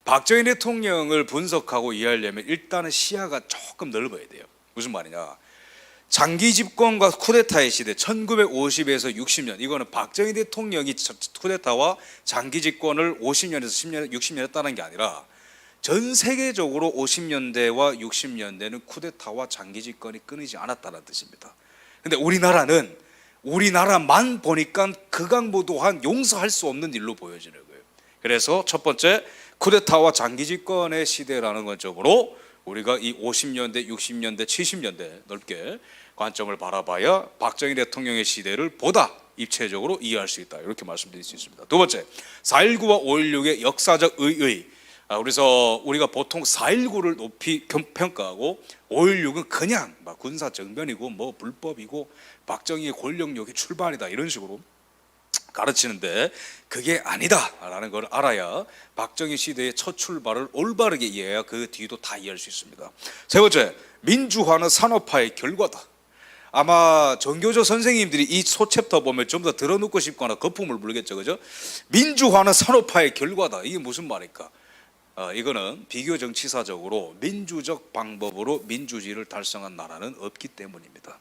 박정희 대통령을 분석하고 이해하려면 일단은 시야가 조금 넓어야 돼요. 무슨 말이냐, 장기 집권과 쿠데타의 시대 1950에서 60년, 이거는 박정희 대통령이 쿠데타와 장기 집권을 50년에서 10년, 60년 했다는 게 아니라 전 세계적으로 50년대와 60년대는 쿠데타와 장기 집권이 끊이지 않았다는 뜻입니다. 근데 우리나라만 보니까 극악무도한 용서할 수 없는 일로 보여지는 거예요. 그래서 첫 번째, 쿠데타와 장기 집권의 시대라는 관점으로 우리가 이 50년대, 60년대, 70년대 넓게 관점을 바라봐야 박정희 대통령의 시대를 보다 입체적으로 이해할 수 있다, 이렇게 말씀드릴 수 있습니다. 두 번째, 4.19와 5.16의 역사적 의의. 그래서 우리가 보통 4.19를 높이 평가하고 5.16은 그냥 막 군사 정변이고 뭐 불법이고 박정희의 권력욕의 출발이다, 이런 식으로 가르치는데 그게 아니다라는 걸 알아야 박정희 시대의 첫 출발을 올바르게 이해해야 그 뒤도 다 이해할 수 있습니다. 세 번째, 민주화는 산업화의 결과다. 아마 정교조 선생님들이 이 소챕터 보면 좀 더 들어눕고 싶거나 거품을 물겠죠, 그죠? 민주화는 산업화의 결과다. 이게 무슨 말일까? 이거는 비교 정치사적으로 민주적 방법으로 민주주의를 달성한 나라는 없기 때문입니다.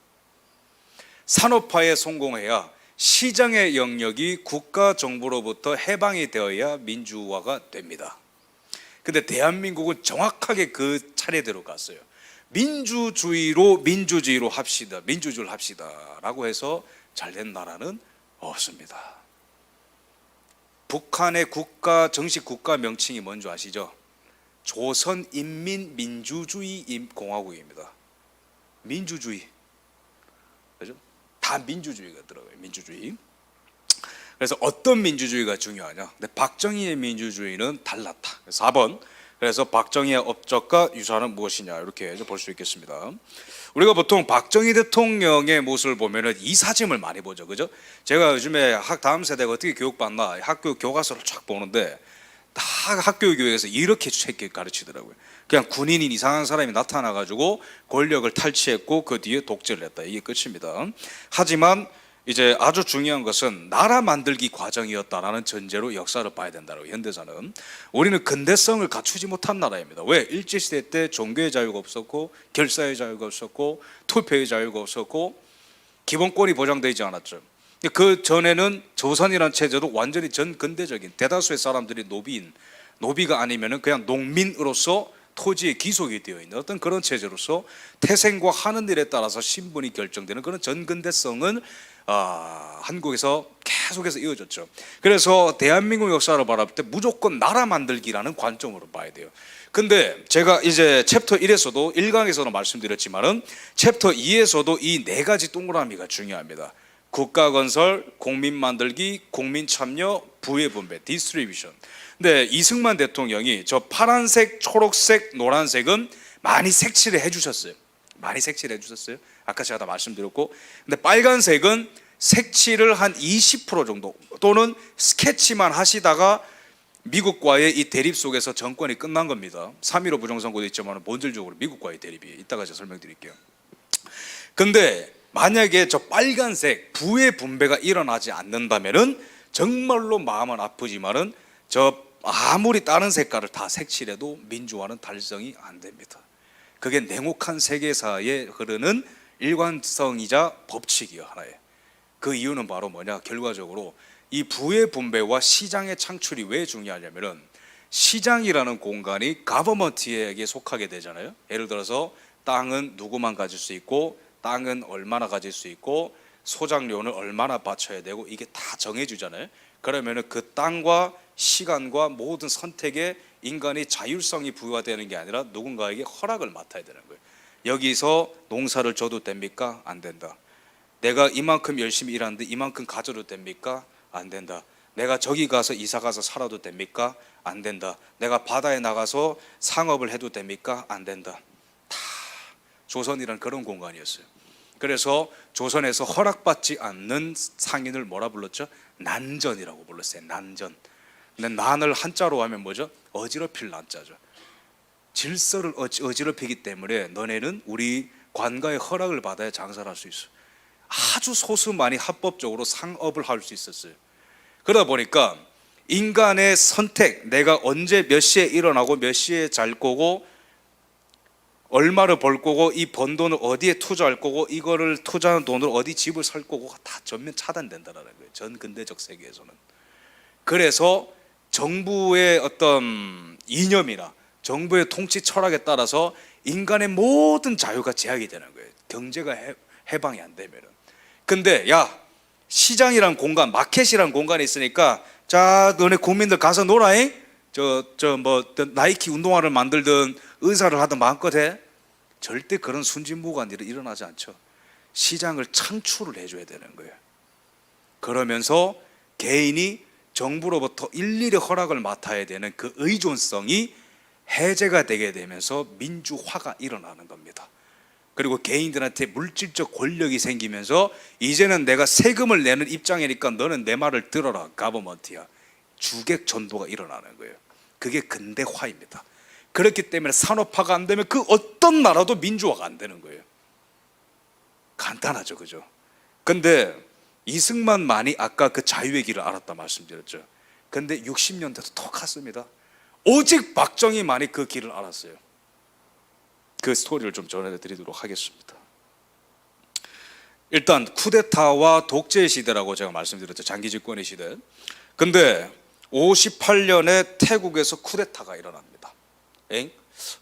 산업화에 성공해야 시장의 영역이 국가 정부로부터 해방이 되어야 민주화가 됩니다. 근데 대한민국은 정확하게 그 차례대로 갔어요. 민주주의로 합시다, 민주주의를 합시다 라고 해서 잘된 나라는 없습니다. 북한의 정식 국가 명칭이 뭔지 아시죠? 조선인민민주주의공화국입니다. 민주주의, 그죠? 다 민주주의가 들어가요. 민주주의. 그래서 어떤 민주주의가 중요하냐? 근데 박정희의 민주주의는 달랐다. 4번. 그래서 박정희의 업적과 유산은 무엇이냐, 이렇게 볼 수 있겠습니다. 우리가 보통 박정희 대통령의 모습을 보면은 이사짐을 많이 보죠, 그죠? 제가 요즘에 다음 세대가 어떻게 교육받나 학교 교과서를 쫙 보는데 다 학교 교육에서 이렇게 새끼 가르치더라고요. 그냥 군인인 이상한 사람이 나타나가지고 권력을 탈취했고 그 뒤에 독재를 했다, 이게 끝입니다. 하지만 이제 아주 중요한 것은 나라 만들기 과정이었다라는 전제로 역사를 봐야 된다고. 현대사는 우리는 근대성을 갖추지 못한 나라입니다. 왜? 일제시대 때 종교의 자유가 없었고 결사의 자유가 없었고 투표의 자유가 없었고 기본권이 보장되지 않았죠. 그 전에는 조선이라는 체제도 완전히 전근대적인, 대다수의 사람들이 노비가 아니면은 그냥 농민으로서 토지에 귀속이 되어 있는 어떤 그런 체제로서 태생과 하는 일에 따라서 신분이 결정되는 그런 전근대성은 한국에서 계속해서 이어졌죠. 그래서 대한민국 역사를 바라볼 때 무조건 나라 만들기라는 관점으로 봐야 돼요. 근데 제가 이제 챕터 1에서도 1강에서도 말씀드렸지만은 챕터 2에서도 이 네 가지 동그라미가 중요합니다. 국가 건설, 국민 만들기, 국민 참여, 부의 분배, 디스트리뷰션. 근데 이승만 대통령이 저 파란색, 초록색, 노란색은 많이 색칠을 해주셨어요. 아까 제가 다 말씀드렸고, 근데 빨간색은 색칠을 한 20% 정도 또는 스케치만 하시다가 미국과의 이 대립 속에서 정권이 끝난 겁니다. 3.15 부정선거도 있지만 본질적으로 미국과의 대립이 있다가 제가 설명드릴게요. 근데 만약에 저 빨간색 부의 분배가 일어나지 않는다면은 정말로 마음은 아프지만은 저 아무리 다른 색깔을 다 색칠해도 민주화는 달성이 안 됩니다. 그게 냉혹한 세계사에 흐르는 일관성이자 법칙이요, 하나의. 그 이유는 바로 뭐냐? 결과적으로 이 부의 분배와 시장의 창출이 왜 중요하냐면은 시장이라는 공간이 가버먼트에게 속하게 되잖아요. 예를 들어서 땅은 누구만 가질 수 있고 땅은 얼마나 가질 수 있고 소장료는 얼마나 바쳐야 되고 이게 다 정해주잖아요. 그러면은 그 땅과 시간과 모든 선택에 인간의 자율성이 부여되는 게 아니라 누군가에게 허락을 맡아야 되는 거예요. 여기서 농사를 져도 됩니까? 안 된다. 내가 이만큼 열심히 일하는데 이만큼 가져도 됩니까? 안 된다. 내가 저기 가서 이사 가서 살아도 됩니까? 안 된다. 내가 바다에 나가서 상업을 해도 됩니까? 안 된다. 다 조선이란 그런 공간이었어요. 그래서 조선에서 허락받지 않는 상인을 뭐라 불렀죠? 난전이라고 불렀어요. 난전. 근데 난을 한자로 하면 뭐죠? 어지럽힐 난자죠. 질서를 어지럽히기 때문에 너네는 우리 관가의 허락을 받아야 장사를 할 수 있어. 아주 소수만이 합법적으로 상업을 할 수 있었어요. 그러다 보니까 인간의 선택, 내가 언제 몇 시에 일어나고 몇 시에 잘 거고 얼마를 벌 거고 이 번 돈을 어디에 투자할 거고 이거를 투자한 돈을 어디 집을 살 거고가 다 전면 차단된다는 거예요. 전 근대적 세계에서는. 그래서 정부의 어떤 이념이나 정부의 통치 철학에 따라서 인간의 모든 자유가 제약이 되는 거예요. 경제가 해방이 안 되면은. 근데 야, 시장이란 공간, 마켓이란 공간이 있으니까 자, 너네 국민들 가서 놀아잉. 나이키 운동화를 만들든 의사를 하든 마음껏 해. 절대 그런 순진무구한 일은 일어나지 않죠. 시장을 창출을 해줘야 되는 거예요. 그러면서 개인이 정부로부터 일일이 허락을 맡아야 되는 그 의존성이 해제가 되게 되면서 민주화가 일어나는 겁니다. 그리고 개인들한테 물질적 권력이 생기면서 이제는 내가 세금을 내는 입장이니까 너는 내 말을 들어라. 가버먼트야. 주객 전도가 일어나는 거예요. 그게 근대화입니다. 그렇기 때문에 산업화가 안 되면 그 어떤 나라도 민주화가 안 되는 거예요. 간단하죠, 그죠? 근데 이승만만이 아까 그 자유의 길을 알았다 말씀드렸죠. 근데 60년대도 똑같습니다. 오직 박정희만이 그 길을 알았어요. 그 스토리를 좀 전해드리도록 하겠습니다. 일단 쿠데타와 독재 시대라고 제가 말씀드렸죠. 장기 집권의 시대. 근데 58년에 태국에서 쿠데타가 일어납니다.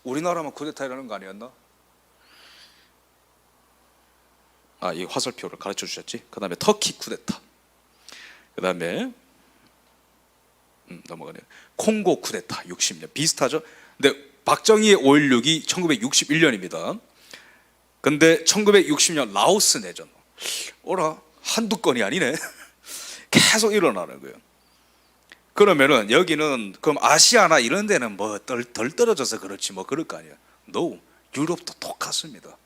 우리나라만 쿠데타 일어나는 거 아니었나? 이 화살표를 가르쳐 주셨지. 그 다음에 터키 쿠데타. 그 다음에 넘어가네요. 콩고 쿠데타 60년. 비슷하죠. 근데 박정희의 5.16이 1961년입니다. 근데 1960년 라오스 내전. 어라, 한두 건이 아니네. 계속 일어나는 거예요. 그러면은 여기는 그럼 아시아나 이런 데는 뭐 덜 떨어져서 그렇지 뭐 그럴 거 아니에요. No, 유럽도 똑같습니다.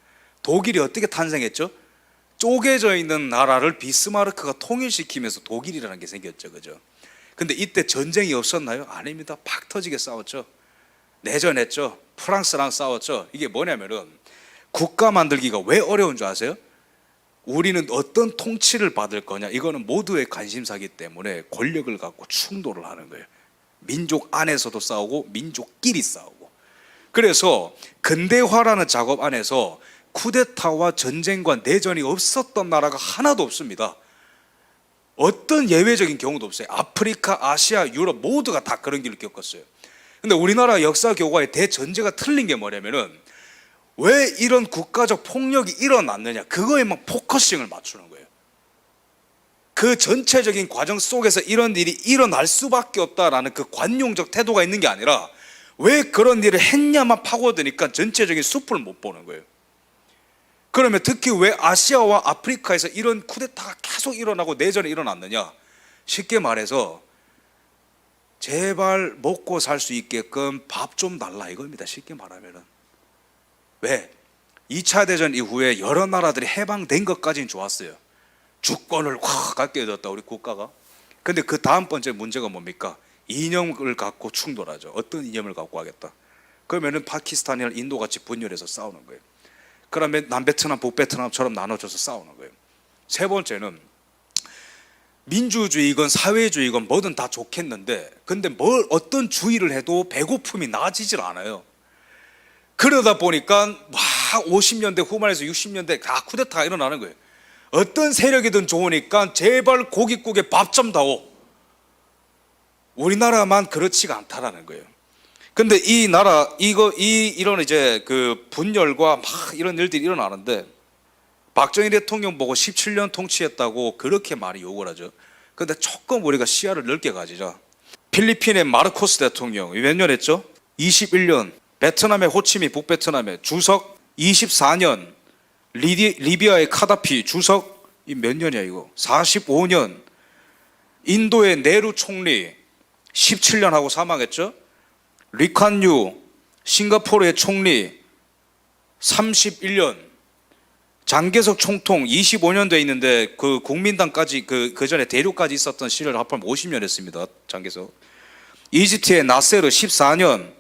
독일이 어떻게 탄생했죠? 쪼개져 있는 나라를 비스마르크가 통일시키면서 독일이라는 게 생겼죠, 그죠? 근데 이때 전쟁이 없었나요? 아닙니다. 팍 터지게 싸웠죠. 내전했죠. 프랑스랑 싸웠죠. 이게 뭐냐면은 국가 만들기가 왜 어려운 줄 아세요? 우리는 어떤 통치를 받을 거냐, 이거는 모두의 관심사기 때문에 권력을 갖고 충돌을 하는 거예요. 민족 안에서도 싸우고 민족끼리 싸우고. 그래서 근대화라는 작업 안에서 쿠데타와 전쟁과 내전이 없었던 나라가 하나도 없습니다. 어떤 예외적인 경우도 없어요. 아프리카, 아시아, 유럽 모두가 다 그런 길을 겪었어요. 근데 우리나라 역사 교과의 대전제가 틀린 게 뭐냐면은 왜 이런 국가적 폭력이 일어났느냐, 그거에만 포커싱을 맞추는 거예요. 그 전체적인 과정 속에서 이런 일이 일어날 수밖에 없다라는 그 관용적 태도가 있는 게 아니라 왜 그런 일을 했냐만 파고드니까 전체적인 숲을 못 보는 거예요. 그러면 특히 왜 아시아와 아프리카에서 이런 쿠데타가 계속 일어나고 내전이 일어났느냐? 쉽게 말해서 제발 먹고 살 수 있게끔 밥 좀 달라 이겁니다. 쉽게 말하면은. 왜? 2차 대전 이후에 여러 나라들이 해방된 것까지는 좋았어요. 주권을 확 갖게 되었다 우리 국가가. 근데 그 다음 번째 문제가 뭡니까? 이념을 갖고 충돌하죠. 어떤 이념을 갖고 하겠다. 그러면은 파키스탄이나 인도 같이 분열해서 싸우는 거예요. 그러면 남베트남, 북베트남처럼 나눠져서 싸우는 거예요. 세 번째는 민주주의건 사회주의건 뭐든 다 좋겠는데 근데 뭘 어떤 주의를 해도 배고픔이 나아지질 않아요. 그러다 보니까 막 50년대 후반에서 60년대 다 쿠데타가 일어나는 거예요. 어떤 세력이든 좋으니까 제발 고깃국에 밥 좀 다오. 우리나라만 그렇지가 않다라는 거예요. 근데 이 나라 이런 이제 그 분열과 막 이런 일들이 일어나는데 박정희 대통령 보고 17년 통치했다고 그렇게 많이 욕을 하죠. 근데 조금 우리가 시야를 넓게 가지자. 필리핀의 마르코스 대통령 몇 년 했죠? 21년. 베트남의 호치민 북베트남의 주석 24년. 리비아의 카다피 주석 이 몇 년이야 이거? 45년. 인도의 네루 총리 17년 하고 사망했죠? 리칸유 싱가포르의 총리 31년. 장개석 총통 25년 돼 있는데 그 국민당까지 그 전에 대륙까지 있었던 시를 합하면 50년 했습니다. 장개석. 이집트의 나세르 14년.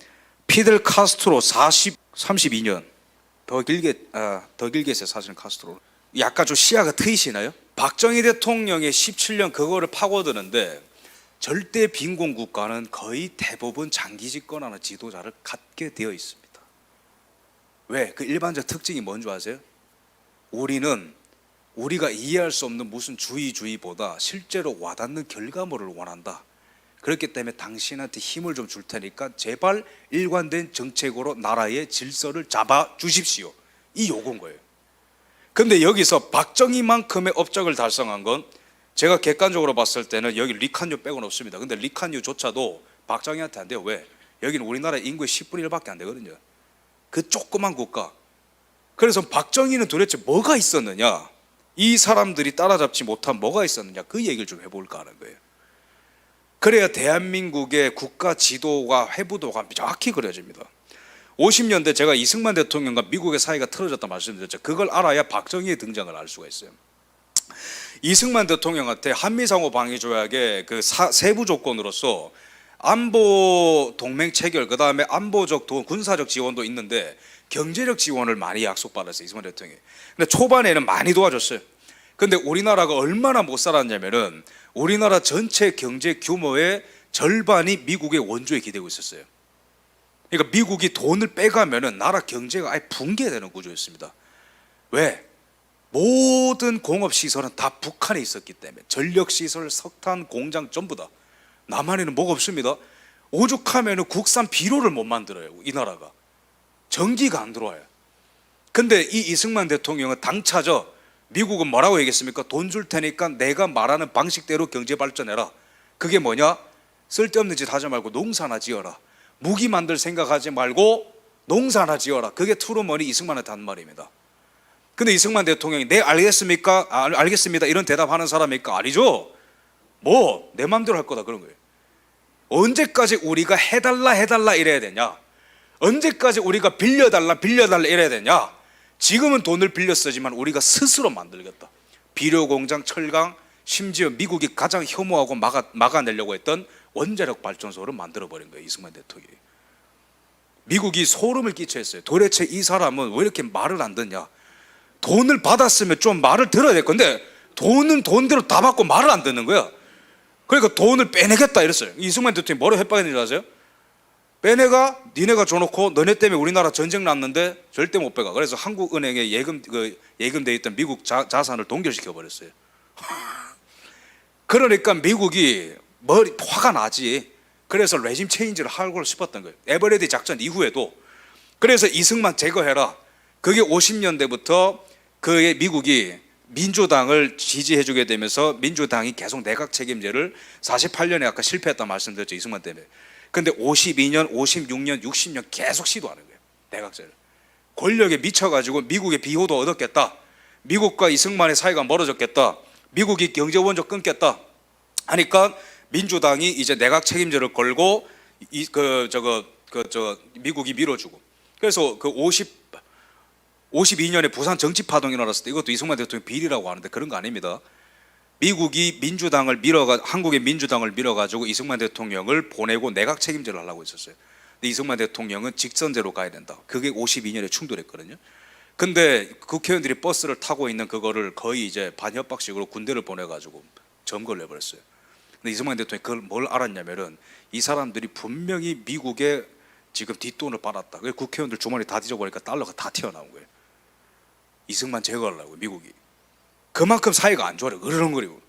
피델 카스트로 32년. 더 길게 했어요. 사실은 카스트로. 약간 좀 시야가 트이시나요? 박정희 대통령의 17년 그거를 파고드는데 절대 빈곤 국가는 거의 대부분 장기 집권하는 지도자를 갖게 되어 있습니다. 왜? 그 일반적 특징이 뭔지 아세요? 우리가 이해할 수 없는 무슨 주의보다 실제로 와닿는 결과물을 원한다. 그렇기 때문에 당신한테 힘을 좀 줄 테니까 제발 일관된 정책으로 나라의 질서를 잡아 주십시오. 이 요구인 거예요. 근데 여기서 박정희만큼의 업적을 달성한 건 제가 객관적으로 봤을 때는 여기 리칸유 빼고는 없습니다. 근데 리칸유조차도 박정희한테 안 돼요. 왜? 여기는 우리나라 인구의 10분의 1밖에 안 되거든요. 그 조그만 국가. 그래서 박정희는 도대체 뭐가 있었느냐, 이 사람들이 따라잡지 못한 뭐가 있었느냐, 그 얘기를 좀 해볼까 하는 거예요. 그래야 대한민국의 국가 지도가 회부도가 정확히 그려집니다. 50년대 제가 이승만 대통령과 미국의 사이가 틀어졌다 말씀드렸죠. 그걸 알아야 박정희의 등장을 알 수가 있어요. 이승만 대통령한테 한미상호 방위 조약의 그 세부 조건으로서 안보 동맹 체결, 그 다음에 안보적 군사적 지원도 있는데 경제적 지원을 많이 약속받았어요, 이승만 대통령이. 근데 초반에는 많이 도와줬어요. 근데 우리나라가 얼마나 못 살았냐면은 우리나라 전체 경제 규모의 절반이 미국의 원조에 기대고 있었어요. 그러니까 미국이 돈을 빼가면은 나라 경제가 아예 붕괴되는 구조였습니다. 왜? 모든 공업시설은 다 북한에 있었기 때문에. 전력시설, 석탄, 공장 전부 다. 남한에는 뭐가 없습니다. 오죽하면 국산 비료를 못 만들어요, 이 나라가. 전기가 안 들어와요. 근데 이 이승만 대통령은 당차죠. 미국은 뭐라고 얘기했습니까? 돈 줄 테니까 내가 말하는 방식대로 경제 발전해라. 그게 뭐냐? 쓸데없는 짓 하지 말고 농사나 지어라. 무기 만들 생각하지 말고 농사나 지어라. 그게 트루먼이 이승만한테 한 말입니다. 근데 이승만 대통령이 네 알겠습니까? 알겠습니다 이런 대답하는 사람입니까? 아니죠. 뭐 내 마음대로 할 거다 그런 거예요. 언제까지 우리가 해달라 이래야 되냐? 언제까지 우리가 빌려달라 이래야 되냐? 지금은 돈을 빌려 쓰지만 우리가 스스로 만들겠다. 비료공장, 철강, 심지어 미국이 가장 혐오하고 막아내려고 했던 원자력 발전소를 만들어버린 거예요, 이승만 대통령이. 미국이 소름을 끼쳤어요. 도대체 이 사람은 왜 이렇게 말을 안 듣냐? 돈을 받았으면 좀 말을 들어야 될 건데 돈은 돈대로 다 받고 말을 안 듣는 거야. 그러니까 돈을 빼내겠다 이랬어요. 이승만 대통령이 뭐라고 협박했는지 아세요? 빼내가 니네가 줘놓고 너네 때문에 우리나라 전쟁 났는데 절대 못 빼가. 그래서 한국은행에 예금돼 있던 미국 자산을 동결시켜 버렸어요. 그러니까 미국이 화가 나지. 그래서 레짐 체인지를 하고 싶었던 거예요. 에버레디 작전 이후에도. 그래서 이승만 제거해라. 그게 50년대부터 그의 미국이 민주당을 지지해주게 되면서 민주당이 계속 내각 책임제를 48년에 아까 실패했다 말씀드렸죠, 이승만 때문에. 근데 52년, 56년, 60년 계속 시도하는 거예요, 내각제를. 권력에 미쳐가지고 미국의 비호도 얻었겠다. 미국과 이승만의 사이가 멀어졌겠다. 미국이 경제 원조 끊겠다 하니까 민주당이 이제 내각 책임제를 걸고 미국이 밀어주고. 그래서 그 52년에 부산 정치파동이 일어났을 때 이것도 이승만 대통령 비리라고 하는데 그런 거 아닙니다. 미국이 한국의 민주당을 밀어가지고 이승만 대통령을 보내고 내각 책임제를 하려고 했었어요. 근데 이승만 대통령은 직선제로 가야 된다. 그게 52년에 충돌했거든요. 근데 국회의원들이 버스를 타고 있는 그거를 거의 이제 반협박식으로 군대를 보내가지고 점거를 해버렸어요. 근데 이승만 대통령이 그걸 뭘 알았냐면은 이 사람들이 분명히 미국에 지금 뒷돈을 받았다. 그래서 국회의원들 주머니 다 뒤져보니까 달러가 다 튀어나온 거예요. 이승만 제거하려고 미국이. 그만큼 사이가 안 좋아요. 으르렁거리고.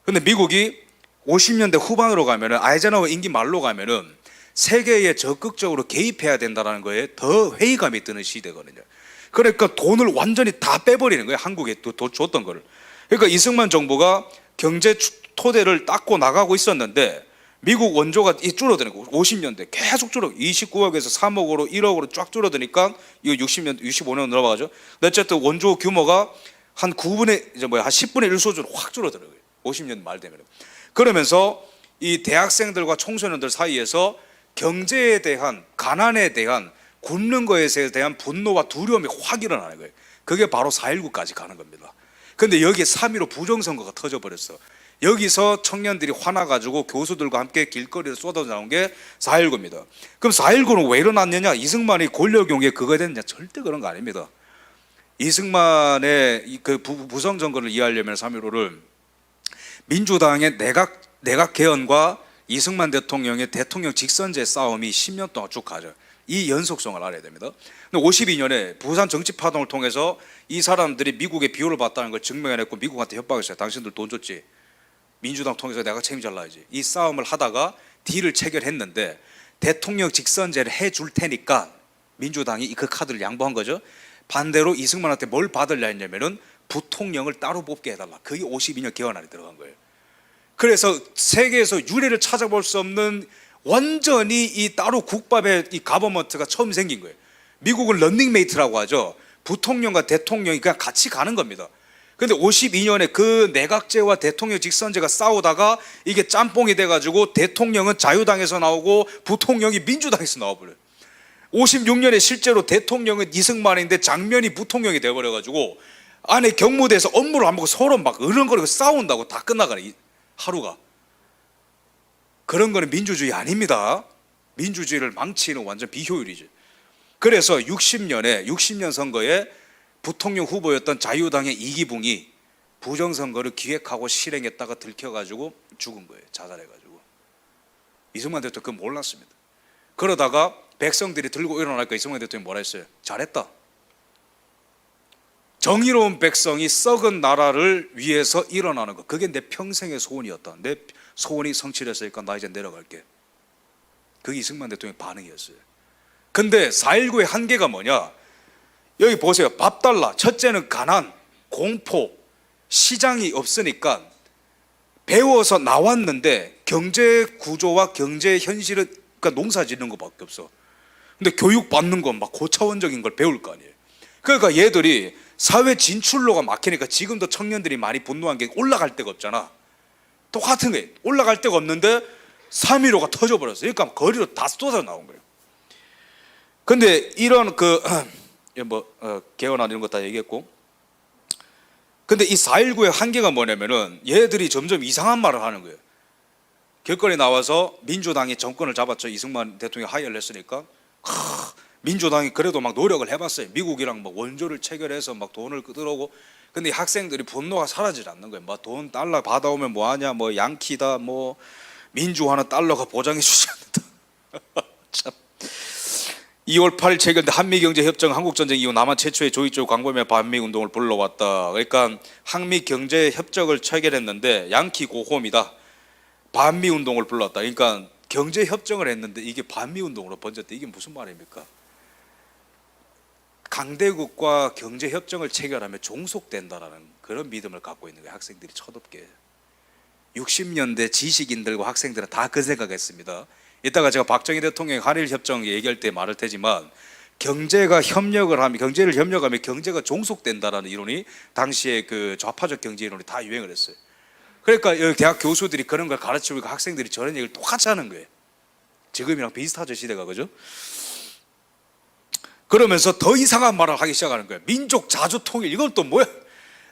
근데 미국이 50년대 후반으로 가면은 아이젠하워 임기 말로 가면은 세계에 적극적으로 개입해야 된다는 거에 더 회의감이 드는 시대거든요. 그러니까 돈을 완전히 다 빼버리는 거예요. 한국에 줬던 거를. 그러니까 이승만 정부가 경제 토대를 닦고 나가고 있었는데 미국 원조가 줄어드는 거. 50년대 계속 줄어. 29억에서 3억으로 1억으로 쫙 줄어드니까 이거 65년 넘어가죠. 어쨌든 원조 규모가 한 10분의 1 수준으로 확 줄어들어요. 50년 말 되면. 그러면서 이 대학생들과 청소년들 사이에서 경제에 대한, 가난에 대한, 굶는 거에 대한 분노와 두려움이 확 일어나는 거예요. 그게 바로 4.19까지 가는 겁니다. 근데 여기에 3.15 부정선거가 터져버렸어. 여기서 청년들이 화나가지고 교수들과 함께 길거리에 쏟아져 나온 게 4.19입니다. 그럼 4.19는 왜 일어났느냐? 이승만이 권력용에 그거 됐느냐? 절대 그런 거 아닙니다. 이승만의 그 부정선거를 이해하려면 3.15를 민주당의 내각 개헌과 이승만 대통령의 대통령 직선제 싸움이 10년 동안 쭉 가죠. 이 연속성을 알아야 됩니다. 근데 52년에 부산 정치파동을 통해서 이 사람들이 미국의 비호를 받다는 걸 증명해냈고 미국한테 협박했어요. 당신들 돈 줬지, 민주당 통해서 내가 책임 잘라야지. 이 싸움을 하다가 딜을 체결했는데 대통령 직선제를 해줄 테니까 민주당이 그 카드를 양보한 거죠. 반대로 이승만한테 뭘 받으려 했냐면은 부통령을 따로 뽑게 해달라. 그게 52년 개헌안에 들어간 거예요. 그래서 세계에서 유례를 찾아볼 수 없는 완전히 이 따로 국밥의 이 가버먼트가 처음 생긴 거예요. 미국은 런닝메이트라고 하죠. 부통령과 대통령이 그냥 같이 가는 겁니다. 근데 52년에 그 내각제와 대통령 직선제가 싸우다가 이게 짬뽕이 돼가지고 대통령은 자유당에서 나오고 부통령이 민주당에서 나와버려요. 56년에 실제로 대통령은 이승만인데 장면이 부통령이 돼버려가지고 안에 경무대에서 업무를 안 보고 서로 막 으른거리고 싸운다고 다 끝나가는 하루가. 그런 거는 민주주의 아닙니다. 민주주의를 망치는 완전 비효율이죠. 그래서 60년 선거에 부통령 후보였던 자유당의 이기붕이 부정선거를 기획하고 실행했다가 들켜가지고 죽은 거예요. 자살해가지고. 이승만 대통령 그건 몰랐습니다. 그러다가 백성들이 들고 일어나니까 이승만 대통령이 뭐라 했어요? 잘했다. 정의로운 백성이 썩은 나라를 위해서 일어나는 것, 그게 내 평생의 소원이었다. 내 소원이 성취됐으니까 나 이제 내려갈게. 그게 이승만 대통령의 반응이었어요. 근데 4.19의 한계가 뭐냐? 여기 보세요. 밥 달라. 첫째는 가난, 공포, 시장이 없으니까 배워서 나왔는데 경제 구조와 경제 현실은 그러니까 농사 짓는 것밖에 없어. 근데 교육 받는 건 막 고차원적인 걸 배울 거 아니에요. 그러니까 얘들이 사회 진출로가 막히니까 지금도 청년들이 많이 분노한 게 올라갈 데가 없잖아. 똑같은 거예요. 올라갈 데가 없는데 3.15가 터져버렸어요. 그러니까 거리로 다 쏟아 나온 거예요. 근데 이런 개헌안 이런 거 다 얘기했고, 근데 이 4.19의 한계가 뭐냐면은 얘들이 점점 이상한 말을 하는 거예요. 길거리 나와서 민주당이 정권을 잡았죠. 이승만 대통령이 하야를 했으니까 민주당이 그래도 막 노력을 해봤어요. 미국이랑 막 원조를 체결해서 막 돈을 들어오고. 근데 이 학생들이 분노가 사라지지 않는 거예요. 막 돈 달러 받아오면 뭐하냐, 뭐 양키다, 뭐 민주화는 달러가 보장해주지 않는다. 참. 2월 8일 체결된 한미경제협정, 한국전쟁 이후 남한 최초의 조직적 광범위한 반미운동을 불러왔다. 그러니까 한미경제협정을 체결했는데 양키 고홈이다. 반미운동을 불렀다. 그러니까 경제협정을 했는데 이게 반미운동으로 번졌다. 이게 무슨 말입니까? 강대국과 경제협정을 체결하면 종속된다라는 그런 믿음을 갖고 있는 거예요. 학생들이 철없게. 60년대 지식인들과 학생들은 다 그 생각했습니다. 이따가 제가 박정희 대통령이 한일협정 얘기할 때 말할 테지만 경제를 협력하면 경제가 종속된다라는 이론이 당시에 그 좌파적 경제 이론이 다 유행을 했어요. 그러니까 여기 대학 교수들이 그런 걸 가르치고 학생들이 저런 얘기를 똑같이 하는 거예요. 지금이랑 비슷하죠, 시대가. 그죠? 그러면서 더 이상한 말을 하기 시작하는 거예요. 민족 자주 통일, 이건 또 뭐야?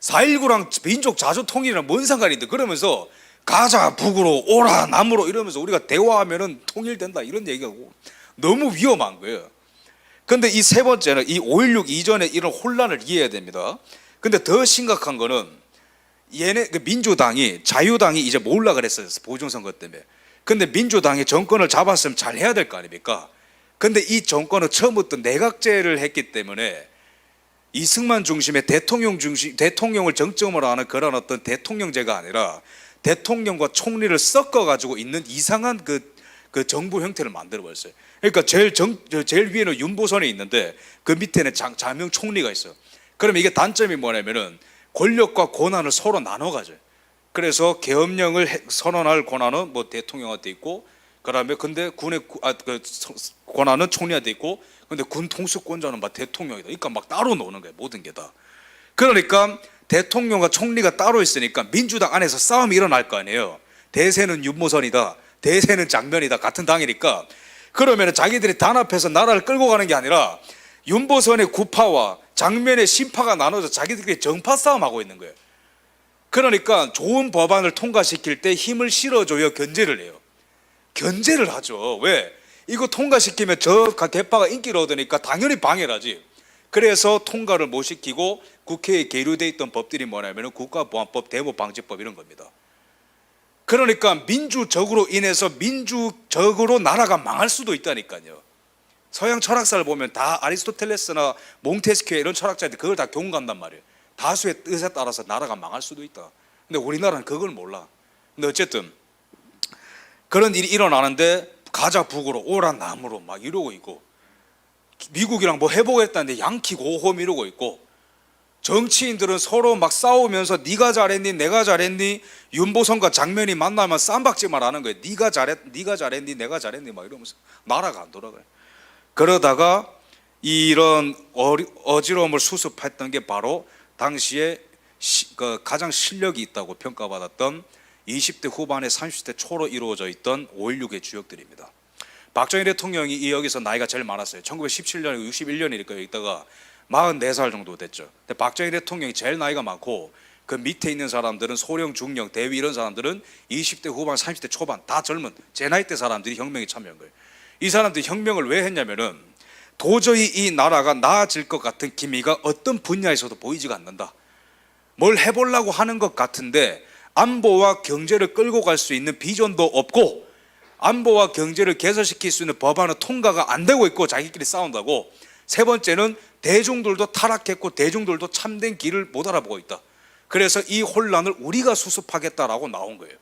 4.19랑 민족 자주 통일이랑 뭔 상관인데? 그러면서 가자 북으로, 오라 남으로 이러면서 우리가 대화하면은 통일된다 이런 얘기하고 너무 위험한 거예요. 근데 이 세 번째는 이 5.16 이전에 이런 혼란을 이해해야 됩니다. 근데 더 심각한 거는 얘네 민주당이, 자유당이 이제 몰라 그랬어요. 보정선거 때문에. 근데 민주당이 정권을 잡았으면 잘 해야 될 거 아닙니까? 근데 이 정권은 처음부터 내각제를 했기 때문에 이승만 중심의 대통령을 정점으로 하는 그런 어떤 대통령제가 아니라 대통령과 총리를 섞어가지고 있는 이상한 그 정부 형태를 만들어버렸어요. 그러니까 제일 위에는 윤보선이 있는데 그 밑에는 자명 총리가 있어요. 그럼 이게 단점이 뭐냐면은 권력과 권한을 서로 나눠가져요. 그래서 계엄령을 선언할 권한은 뭐 대통령한테 있고, 그다음에 근데 군의 권한은 총리한테 있고, 근데 군 통수권자는 막 대통령이다. 그러니까 막 따로 노는 거예요. 모든 게 다. 그러니까 대통령과 총리가 따로 있으니까 민주당 안에서 싸움이 일어날 거 아니에요. 대세는 윤모선이다, 대세는 장면이다, 같은 당이니까. 그러면 자기들이 단합해서 나라를 끌고 가는 게 아니라 윤보선의 구파와 장면의 신파가 나눠져 자기들끼리 정파 싸움하고 있는 거예요. 그러니까 좋은 법안을 통과시킬 때 힘을 실어줘야 견제를 해요. 견제를 하죠. 왜? 이거 통과시키면 저 개파가 인기를 얻으니까 당연히 방해를 하지. 그래서 통과를 못 시키고 국회에 계류되어 있던 법들이 뭐냐면 국가보안법, 대모방지법 이런 겁니다. 그러니까 민주적으로 인해서 민주적으로 나라가 망할 수도 있다니까요. 서양 철학사를 보면 다 아리스토텔레스나 몽테스키에 이런 철학자들이 그걸 다 경고한단 말이에요. 다수의 뜻에 따라서 나라가 망할 수도 있다. 근데 우리나라는 그걸 몰라. 근데 어쨌든 그런 일이 일어나는데 가자 북으로 오라 남으로 막 이러고 있고, 미국이랑 뭐 해보겠다는데 양키 고홈 이러고 있고, 정치인들은 서로 막 싸우면서 네가 잘했니 내가 잘했니, 윤보선과 장면이 만나면 쌈박질만 하는 거예요. 네가 잘했니 내가 잘했니 막 이러면서 나라가 안 돌아가요. 그러다가 이런 어지러움을 수습했던 게 바로 당시에 가장 실력이 있다고 평가받았던 20대 후반에 30대 초로 이루어져 있던 5.16의 주역들입니다. 박정희 대통령이 여기서 나이가 제일 많았어요. 1917년이고 61년이니까 여기다가 44살 정도 됐죠. 근데 박정희 대통령이 제일 나이가 많고, 그 밑에 있는 사람들은 소령, 중령, 대위 이런 사람들은 20대 후반, 30대 초반 다 젊은 제 나이 때 사람들이 혁명에 참여한 거예요. 이 사람들이 혁명을 왜 했냐면은 도저히 이 나라가 나아질 것 같은 기미가 어떤 분야에서도 보이지가 않는다. 뭘 해보려고 하는 것 같은데 안보와 경제를 끌고 갈 수 있는 비전도 없고, 안보와 경제를 개선시킬 수 있는 법안은 통과가 안 되고 있고 자기끼리 싸운다고. 세 번째는 대중들도 타락했고 대중들도 참된 길을 못 알아보고 있다. 그래서 이 혼란을 우리가 수습하겠다라고 나온 거예요.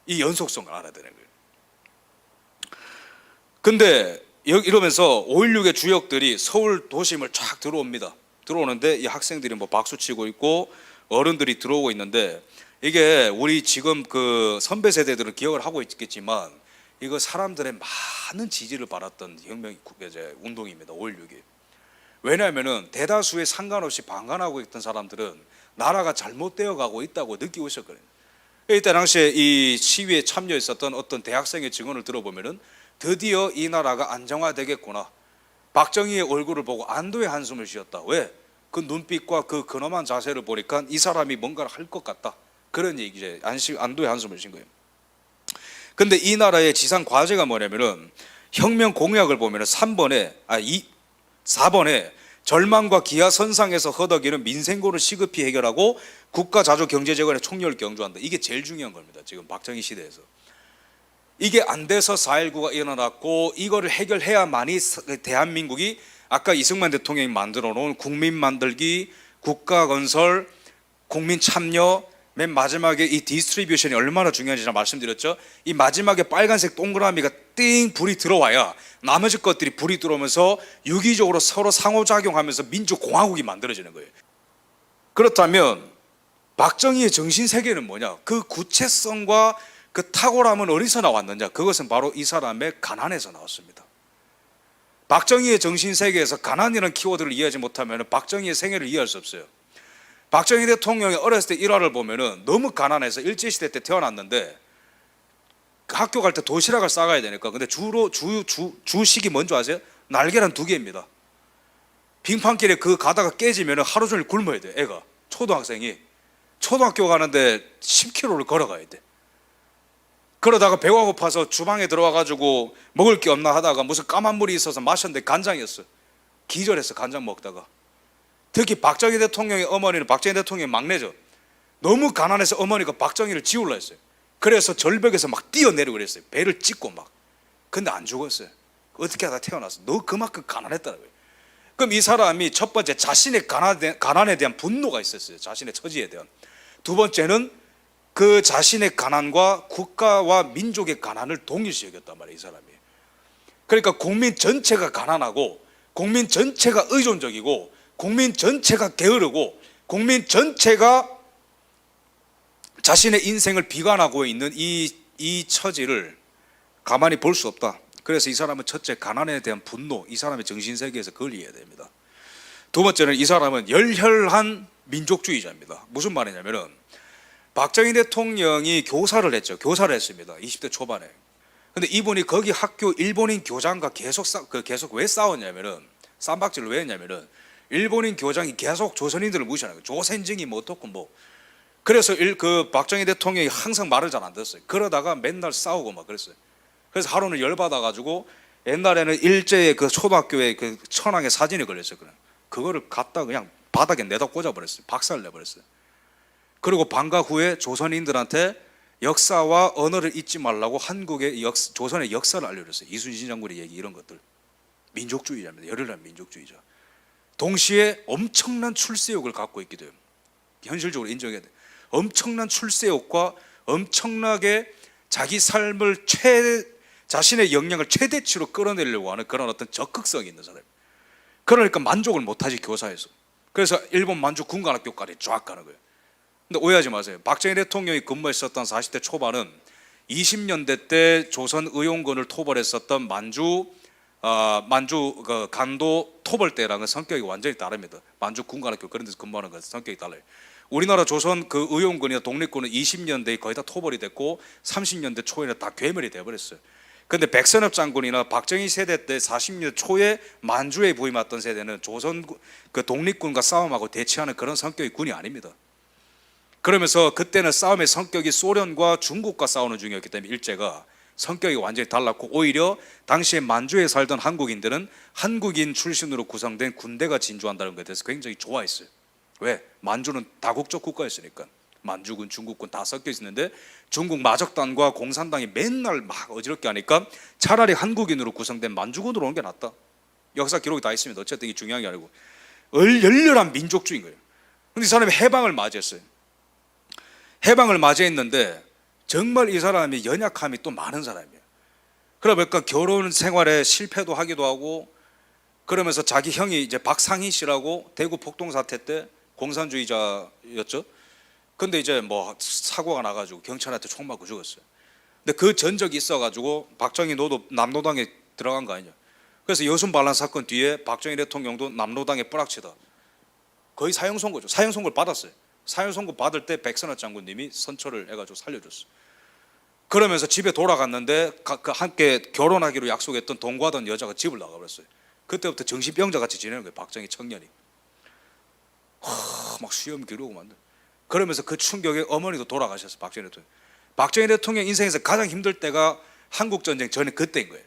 이 연속성을 알아야 되는 거예요. 근데 이러면서 5.16의 주역들이 서울 도심을 쫙 들어옵니다. 들어오는데 이 학생들이 뭐 박수 치고 있고 어른들이 들어오고 있는데, 이게 우리 지금 그 선배 세대들은 기억을 하고 있겠지만 이거 사람들의 많은 지지를 받았던 혁명 운동입니다. 5.16이. 왜냐하면은 대다수에 상관없이 방관하고 있던 사람들은 나라가 잘못되어 가고 있다고 느끼고 있었거든요. 이때 당시에 이 시위에 참여했었던 어떤 대학생의 증언을 들어보면은 드디어 이 나라가 안정화되겠구나. 박정희의 얼굴을 보고 안도의 한숨을 쉬었다. 왜? 그 눈빛과 그 근엄한 자세를 보니까 이 사람이 뭔가를 할 것 같다. 그런 얘기죠. 안도의 한숨을 쉰 거예요. 근데 이 나라의 지상 과제가 뭐냐면은 혁명 공약을 보면은 4번에 절망과 기아 선상에서 허덕이는 민생고를 시급히 해결하고 국가 자주 경제 재건에 총력을 경주한다. 이게 제일 중요한 겁니다. 지금 박정희 시대에서. 이게 안 돼서 4.19가 일어났고, 이거를 해결해야만이 대한민국이 아까 이승만 대통령이 만들어 놓은 국민 만들기, 국가 건설, 국민 참여, 맨 마지막에 이 디스트리뷰션이 얼마나 중요한지 제가 말씀드렸죠. 이 마지막에 빨간색 동그라미가 띵 불이 들어와야 나머지 것들이 불이 들어오면서 유기적으로 서로 상호작용하면서 민주공화국이 만들어지는 거예요. 그렇다면 박정희의 정신세계는 뭐냐? 그 구체성과 그 탁월함은 어디서 나왔느냐? 그것은 바로 이 사람의 가난에서 나왔습니다. 박정희의 정신세계에서 가난이라는 키워드를 이해하지 못하면 박정희의 생애를 이해할 수 없어요. 박정희 대통령이 어렸을 때 일화를 보면은 너무 가난해서 일제시대 때 태어났는데 학교 갈 때 도시락을 싸가야 되니까, 근데 주식이 뭔지 아세요? 날계란 2개입니다. 빙판길에 그 가다가 깨지면 하루 종일 굶어야 돼. 애가 초등학생이 초등학교 가는데 10km를 걸어가야 돼. 그러다가 배가 고파서 주방에 들어와가지고 먹을 게 없나 하다가 무슨 까만 물이 있어서 마셨는데 간장이었어. 기절했어. 간장 먹다가. 특히 박정희 대통령의 어머니는, 박정희 대통령의 막내죠, 너무 가난해서 어머니가 박정희를 지우려 했어요. 그래서 절벽에서 막 뛰어내리고 그랬어요. 배를 찍고 막. 근데 안 죽었어요. 어떻게 하다 태어났어. 너 그만큼 가난했다는 거예요. 그럼 이 사람이 첫 번째 자신의 가난에 대한 분노가 있었어요. 자신의 처지에 대한. 두 번째는 그 자신의 가난과 국가와 민족의 가난을 동일시 여겼단 말이에요. 이 사람이. 그러니까 국민 전체가 가난하고 국민 전체가 의존적이고 국민 전체가 게으르고 국민 전체가 자신의 인생을 비관하고 있는 이 처지를 가만히 볼 수 없다. 그래서 이 사람은 첫째 가난에 대한 분노, 이 사람의 정신세계에서 그걸 이해해야 됩니다. 두 번째는 이 사람은 열혈한 민족주의자입니다. 무슨 말이냐면은 박정희 대통령이 교사를 했죠. 교사를 했습니다. 20대 초반에. 근데 이분이 거기 학교 일본인 교장과 계속 왜 싸웠냐면은, 쌈박질을 왜 했냐면은 일본인 교장이 계속 조선인들을 무시하는 거예요. 조선증이 뭐 어떻고 뭐. 그래서 그 박정희 대통령이 항상 말을 잘 안 듣었어요. 그러다가 맨날 싸우고 막 그랬어요. 그래서 하루는 열받아가지고 옛날에는 일제의 그 초등학교에 그 천황의 사진이 걸렸어요. 그거를 갖다 그냥 바닥에 내다 꽂아버렸어요. 박살내버렸어요. 그리고 방과 후에 조선인들한테 역사와 언어를 잊지 말라고 한국의 조선의 역사를 알려줬어요. 이순신 장군의 얘기 이런 것들. 민족주의자입니다. 열혈한 민족주의자. 동시에 엄청난 출세욕을 갖고 있기도 해요. 현실적으로 인정해야 돼요. 엄청난 출세욕과 엄청나게 자기 삶을 자신의 역량을 최대치로 끌어내려고 하는 그런 어떤 적극성이 있는 사람이에요. 그러니까 만족을 못하지 교사에서. 그래서 일본 만주 군관학교까지 쫙 가는 거예요. 근데 오해하지 마세요. 박정희 대통령이 근무했었던 40대 초반은 20년대 때 조선 의용군을 토벌했었던 만주 그 간도 토벌대랑은 성격이 완전히 다릅니다. 만주 군관학교 그런 데서 근무하는 것은 성격이 달라요. 우리나라 조선 그 의용군이나 독립군은 20년대에 거의 다 토벌이 됐고 30년대 초에는 다 괴멸이 되어버렸어요. 근데 백선엽 장군이나 박정희 세대 때 40년 초에 만주에 부임했던 세대는 조선 그 독립군과 싸움하고 대치하는 그런 성격의 군이 아닙니다. 그러면서 그때는 싸움의 성격이 소련과 중국과 싸우는 중이었기 때문에 일제가 성격이 완전히 달랐고, 오히려 당시에 만주에 살던 한국인들은 한국인 출신으로 구성된 군대가 진주한다는 것에 대해서 굉장히 좋아했어요. 왜? 만주는 다국적 국가였으니까. 만주군, 중국군 다 섞여 있었는데 중국 마적단과 공산당이 맨날 막 어지럽게 하니까 차라리 한국인으로 구성된 만주군으로 오는 게 낫다. 역사 기록이 다 있습니다. 어쨌든 이게 중요한 게 아니고 열렬한 민족주의인 거예요. 근데 이 사람이 해방을 맞이했어요. 해방을 맞이했는데 정말 이 사람이 연약함이 또 많은 사람이에요. 그러니까 결혼 생활에 실패도 하기도 하고, 그러면서 자기 형이 이제 박상희 씨라고 대구 폭동 사태 때 공산주의자였죠. 근데 이제 뭐 사고가 나가지고 경찰한테 총 맞고 죽었어요. 근데 그 전적이 있어가지고 박정희 너도 남노당에 들어간 거 아니냐. 그래서 여순 반란 사건 뒤에 박정희 대통령도 남노당에 뿌락치다 거의 사형 선고죠. 사형 선고를 받았어요. 사형 선고 받을 때 백선엽 장군님이 선처를 해가지고 살려줬어요. 그러면서 집에 돌아갔는데 함께 결혼하기로 약속했던 동거하던 여자가 집을 나가버렸어요. 그때부터 정신병자 같이 지내는 거예요. 박정희 청년이 막 수염 기르고 만든. 그러면서 그 충격에 어머니도 돌아가셨어요. 박정희 대통령. 박정희 대통령 인생에서 가장 힘들 때가 한국전쟁 전에 그때인 거예요.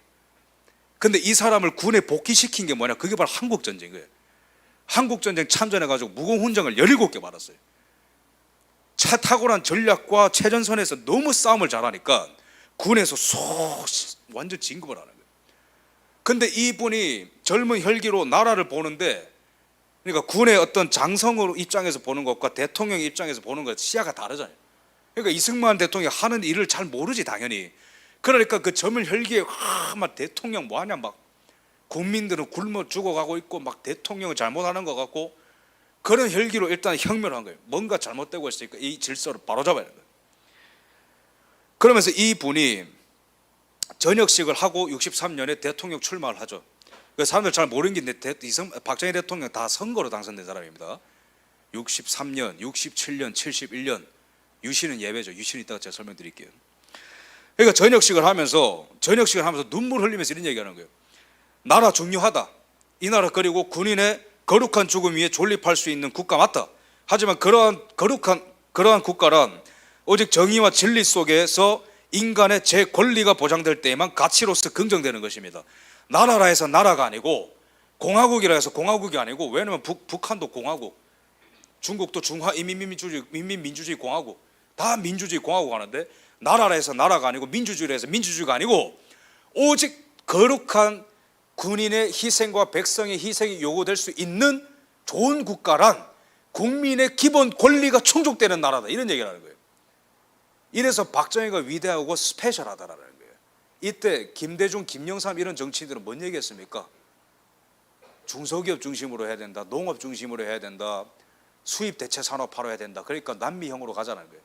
근데 이 사람을 군에 복귀시킨 게 뭐냐, 그게 바로 한국전쟁인 거예요. 한국전쟁 참전해가지고 무공훈장을 17개 받았어요. 탁월한 전략과 최전선에서 너무 싸움을 잘하니까 군에서 완전 진급을 하는 거예요. 근데 이분이 젊은 혈기로 나라를 보는데, 그러니까 군의 어떤 장성으로 입장에서 보는 것과 대통령 입장에서 보는 것 시야가 다르잖아요. 그러니까 이승만 대통령이 하는 일을 잘 모르지 당연히. 그러니까 그 젊은 혈기에 막 대통령 뭐하냐, 막 국민들은 굶어 죽어가고 있고 막 대통령을 잘못하는 것 같고, 그런 혈기로 일단 혁명한 거예요. 뭔가 잘못되고 있으니까 이 질서를 바로잡아야 하는 거예요. 그러면서 이분이 전역식을 하고 63년에 대통령 출마를 하죠. 사람들 잘 모르는 게 박정희 대통령 다 선거로 당선된 사람입니다. 63년, 67년, 71년. 유신은 예외죠. 유신 이따가 제가 설명드릴게요. 그러니까 전역식을 하면서 눈물 흘리면서 이런 얘기하는 거예요. 나라 중요하다. 이 나라 그리고 군인의 거룩한 죽음 위에 존립할 수 있는 국가 맞다. 하지만 그러한 국가란 오직 정의와 진리 속에서 인간의 제 권리가 보장될 때에만 가치로서 긍정되는 것입니다. 나라라 해서 나라가 아니고, 공화국이라 해서 공화국이 아니고, 왜냐면 북한도 공화국, 중국도 민민주주의 공화국, 다 민주주의 공화국 하는데, 나라라 해서 나라가 아니고 민주주의라 해서 민주주의가 아니고, 오직 거룩한 군인의 희생과 백성의 희생이 요구될 수 있는 좋은 국가란 국민의 기본 권리가 충족되는 나라다, 이런 얘기를 하는 거예요. 이래서 박정희가 위대하고 스페셜하다라는 거예요. 이때 김대중, 김영삼 이런 정치인들은 뭔 얘기했습니까? 중소기업 중심으로 해야 된다, 농업 중심으로 해야 된다, 수입 대체 산업화로 해야 된다. 그러니까 남미형으로 가자는 거예요.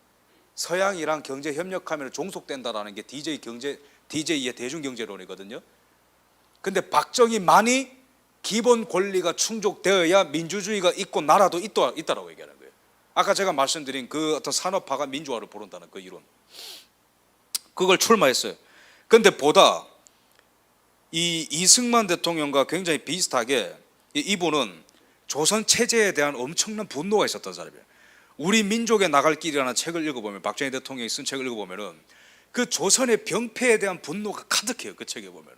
서양이랑 경제 협력하면 종속된다라는 게 DJ의 대중경제론이거든요. 근데 박정희만이 기본 권리가 충족되어야 민주주의가 있고 나라도 있다라고 얘기하는 거예요. 아까 제가 말씀드린 그 어떤 산업화가 민주화를 부른다는 그 이론, 그걸 출마했어요. 근데 보다 이 이승만 대통령과 굉장히 비슷하게 이분은 조선 체제에 대한 엄청난 분노가 있었던 사람이에요. 우리 민족에 나갈 길이라는 책을 읽어보면, 박정희 대통령이 쓴 책을 읽어보면은 그 조선의 병폐에 대한 분노가 가득해요. 그 책에 보면은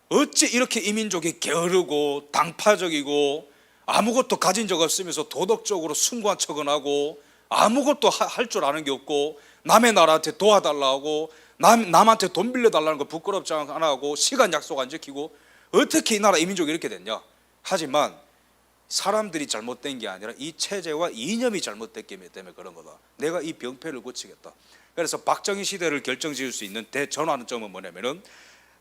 어찌 이렇게 이 민족이 게으르고 당파적이고 아무것도 가진 적 없으면서 도덕적으로 숭고한 척은 하고 아무것도 할 줄 아는 게 없고 남의 나라한테 도와달라고 남한테 돈 빌려달라는 거 부끄럽지 않아 하고 시간 약속 안 지키고 어떻게 이 나라 이민족이 이렇게 됐냐. 하지만 사람들이 잘못된 게 아니라 이 체제와 이념이 잘못됐기 때문에 그런 거다. 내가 이 병폐를 고치겠다. 그래서 박정희 시대를 결정지을 수 있는 대전환점은 뭐냐면은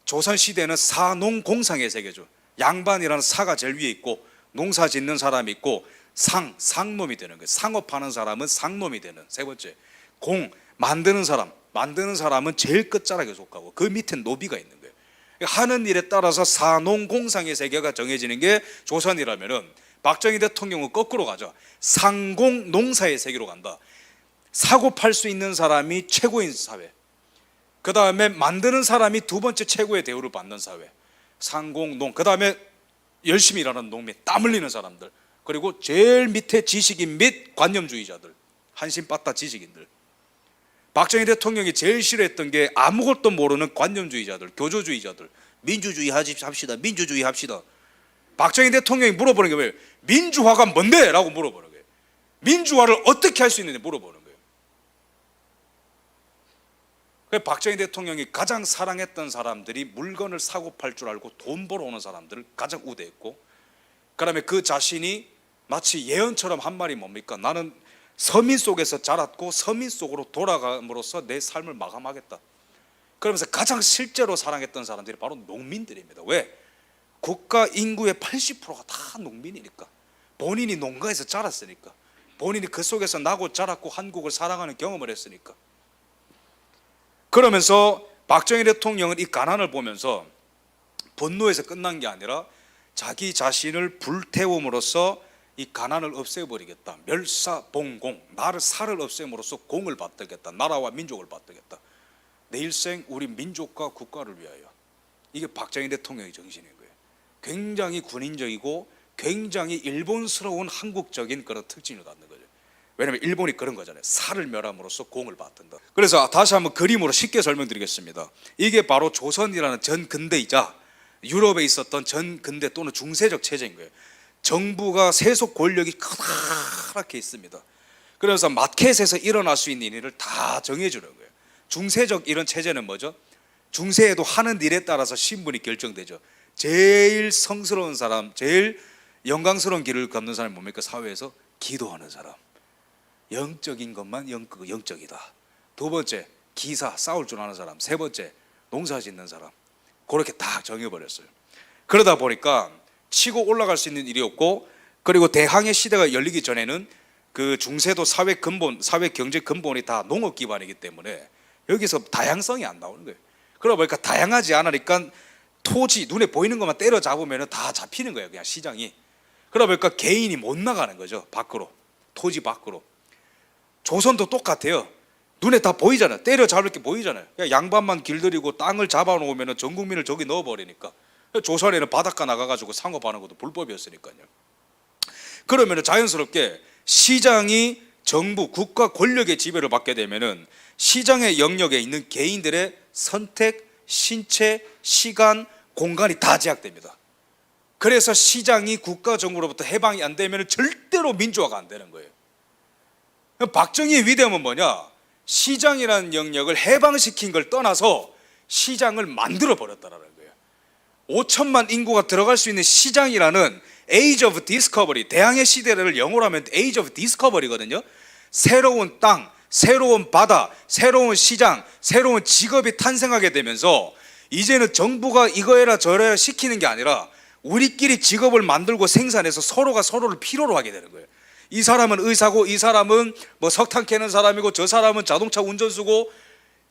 조선시대는 사농공상의 세계죠. 양반이라는 사가 제일 위에 있고 농사 짓는 사람이 있고 상놈이 되는 거예요. 상업하는 사람은 상놈이 되는. 세 번째, 공, 만드는 사람은 제일 끝자락에 속하고 그 밑에 노비가 있는 거예요. 하는 일에 따라서 사농공상의 세계가 정해지는 게 조선이라면은 박정희 대통령은 거꾸로 가죠. 상공농사의 세계로 간다. 사고 팔 수 있는 사람이 최고인 사회, 그 다음에 만드는 사람이 두 번째 최고의 대우를 받는 사회, 상공농, 그 다음에 열심히 일하는 농민, 땀 흘리는 사람들, 그리고 제일 밑에 지식인 및 관념주의자들, 한신바따 지식인들. 박정희 대통령이 제일 싫어했던 게 아무것도 모르는 관념주의자들, 교조주의자들. 민주주의 합시다, 민주주의 합시다. 박정희 대통령이 물어보는 게 뭐예요? 민주화가 뭔데? 라고 물어보는 거예요. 민주화를 어떻게 할 수 있는지 물어보는 거예요. 그래서 박정희 대통령이 가장 사랑했던 사람들이 물건을 사고 팔 줄 알고 돈 벌어 오는 사람들을 가장 우대했고, 그 다음에 그 자신이 마치 예언처럼 한 말이 뭡니까? 나는 서민 속에서 자랐고 서민 속으로 돌아감으로써 내 삶을 마감하겠다. 그러면서 가장 실제로 사랑했던 사람들이 바로 농민들입니다. 왜? 국가 인구의 80%가 다 농민이니까. 본인이 농가에서 자랐으니까. 본인이 그 속에서 나고 자랐고 한국을 사랑하는 경험을 했으니까. 그러면서 박정희 대통령은 이 가난을 보면서 분노에서 끝난 게 아니라 자기 자신을 불태움으로써 이 가난을 없애버리겠다. 멸사봉공, 나를 살을 없애므로써 공을 받들겠다. 나라와 민족을 받들겠다. 내 일생 우리 민족과 국가를 위하여. 이게 박정희 대통령의 정신인 거예요. 굉장히 군인적이고 굉장히 일본스러운 한국적인 그런 특징을 갖는 거죠. 왜냐하면 일본이 그런 거잖아요. 살을 멸함으로써 공을 받든다. 그래서 다시 한번 그림으로 쉽게 설명드리겠습니다. 이게 바로 조선이라는 전근대이자 유럽에 있었던 전근대 또는 중세적 체제인 거예요. 정부가 세속 권력이 커다랗게 있습니다. 그래서 마켓에서 일어날 수 있는 일을 다 정해주는 거예요. 중세적 이런 체제는 뭐죠? 중세에도 하는 일에 따라서 신분이 결정되죠. 제일 성스러운 사람, 제일 영광스러운 길을 걷는 사람이 뭡니까? 사회에서 기도하는 사람. 영적인 것만 영적이다. 두 번째, 기사, 싸울 줄 아는 사람. 세 번째, 농사 짓는 사람. 그렇게 딱 정해버렸어요. 그러다 보니까 치고 올라갈 수 있는 일이 없고, 그리고 대항해 시대가 열리기 전에는 그 중세도 사회 근본, 사회 경제 근본이 다 농업 기반이기 때문에 여기서 다양성이 안 나오는 거예요. 그러다 보니까 다양하지 않으니까 토지, 눈에 보이는 것만 때려잡으면 다 잡히는 거예요. 그냥 시장이. 그러다 보니까 개인이 못 나가는 거죠. 밖으로, 토지 밖으로. 조선도 똑같아요. 눈에 다 보이잖아요. 때려잡을 게 보이잖아요. 그냥 양반만 길들이고 땅을 잡아놓으면 전 국민을 저기 넣어버리니까. 조선에는 바닷가 나가가지고 상업하는 것도 불법이었으니까요. 그러면 자연스럽게 시장이 정부, 국가 권력의 지배를 받게 되면은 시장의 영역에 있는 개인들의 선택, 신체, 시간, 공간이 다 제약됩니다. 그래서 시장이 국가 정부로부터 해방이 안 되면 절대로 민주화가 안 되는 거예요. 박정희의 위대함은 뭐냐? 시장이라는 영역을 해방시킨 걸 떠나서 시장을 만들어 버렸다는 거예요. 5천만 인구가 들어갈 수 있는 시장이라는 에이지 오브 디스커버리, 대항해 시대를 영어로 하면 에이지 오브 디스커버리거든요. 새로운 땅, 새로운 바다, 새로운 시장, 새로운 직업이 탄생하게 되면서 이제는 정부가 이거 해라 저거 해라 시키는 게 아니라 우리끼리 직업을 만들고 생산해서 서로가 서로를 필요로 하게 되는 거예요. 이 사람은 의사고 이 사람은 뭐 석탄 캐는 사람이고 저 사람은 자동차 운전수고,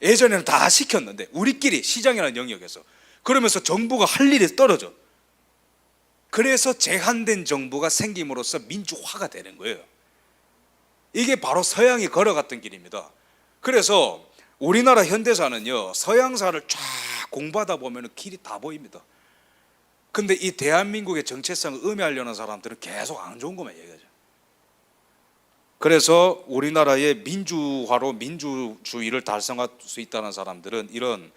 예전에는 다 시켰는데 우리끼리 시장이라는 영역에서. 그러면서 정부가 할 일이 떨어져. 그래서 제한된 정부가 생김으로써 민주화가 되는 거예요. 이게 바로 서양이 걸어갔던 길입니다. 그래서 우리나라 현대사는요, 서양사를 쫙 공부하다 보면 길이 다 보입니다. 근데 이 대한민국의 정체성을 음해하려는 사람들은 계속 안 좋은 것만 얘기하죠. 그래서 우리나라의 민주화로 민주주의를 달성할 수 있다는 사람들은 이런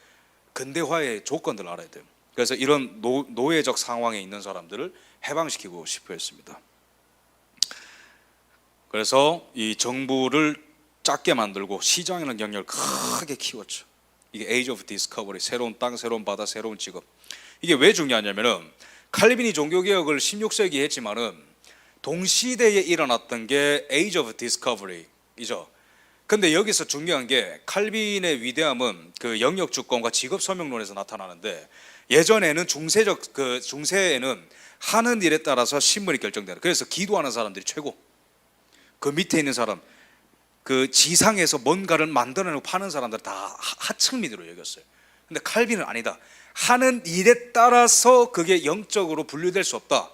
근대화의 조건들을 알아야 돼요. 그래서 이런 노예적 상황에 있는 사람들을 해방시키고 싶어 했습니다. 그래서 이 정부를 작게 만들고 시장이라는 영역을 크게 키웠죠. 이게 에이지 오브 디스커버리, 새로운 땅, 새로운 바다, 새로운 직업. 이게 왜 중요하냐면은 칼빈이 종교개혁을 16세기에 했지만은 동시대에 일어났던 게 에이지 오브 디스커버리이죠. 근데 여기서 중요한 게 칼빈의 위대함은 그 영역 주권과 직업 소명론에서 나타나는데, 예전에는 중세에는 하는 일에 따라서 신분이 결정되는, 그래서 기도하는 사람들이 최고, 그 밑에 있는 사람, 그 지상에서 뭔가를 만들어내고 파는 사람들 다 하층민으로 여겼어요. 근데 칼빈은 아니다. 하는 일에 따라서 그게 영적으로 분류될 수 없다.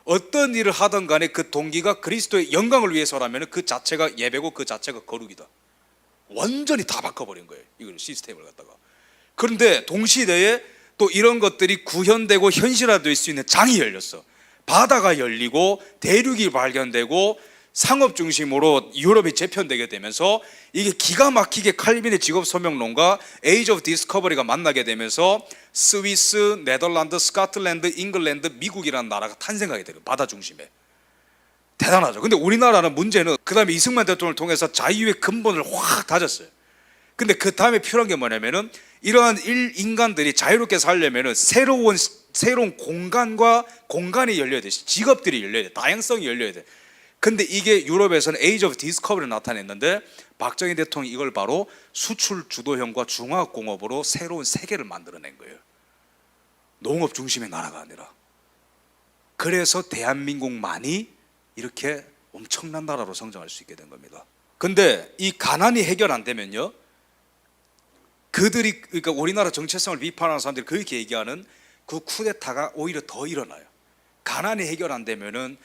어떤 일을 하든 간에 그 동기가 그리스도의 영광을 위해서라면 그 자체가 예배고 그 자체가 거룩이다. 완전히 다 바꿔버린 거예요, 이걸 시스템을 갖다가. 그런데 동시대에 또 이런 것들이 구현되고 현실화될 수 있는 장이 열렸어. 바다가 열리고 대륙이 발견되고 상업 중심으로 유럽이 재편되게 되면서 이게 기가 막히게 칼빈의 직업 소명론과 에이지 오브 디스커버리가 만나게 되면서 스위스, 네덜란드, 스코틀랜드, 잉글랜드, 미국이라는 나라가 탄생하게 되는, 바다 중심에. 대단하죠. 근데 우리나라는 문제는 그 다음에 이승만 대통령을 통해서 자유의 근본을 확 다졌어요. 근데 그 다음에 필요한 게 뭐냐면은 이러한 인간들이 자유롭게 살려면은 새로운 공간과 공간이 열려야 돼. 직업들이 열려야 돼. 다양성이 열려야 돼. 근데 이게 유럽에서는 에이지 오브 디스커버리를 나타냈는데, 박정희 대통령이 이걸 바로 수출 주도형과 중화공업으로 새로운 세계를 만들어낸 거예요. 농업 중심의 나라가 아니라. 그래서 대한민국만이 이렇게 엄청난 나라로 성장할 수 있게 된 겁니다. 근데 이 가난이 해결 안 되면요, 그러니까 우리나라 정체성을 비판하는 사람들이 그렇게 얘기하는 그 쿠데타가 오히려 더 일어나요. 가난이 해결 안 되면은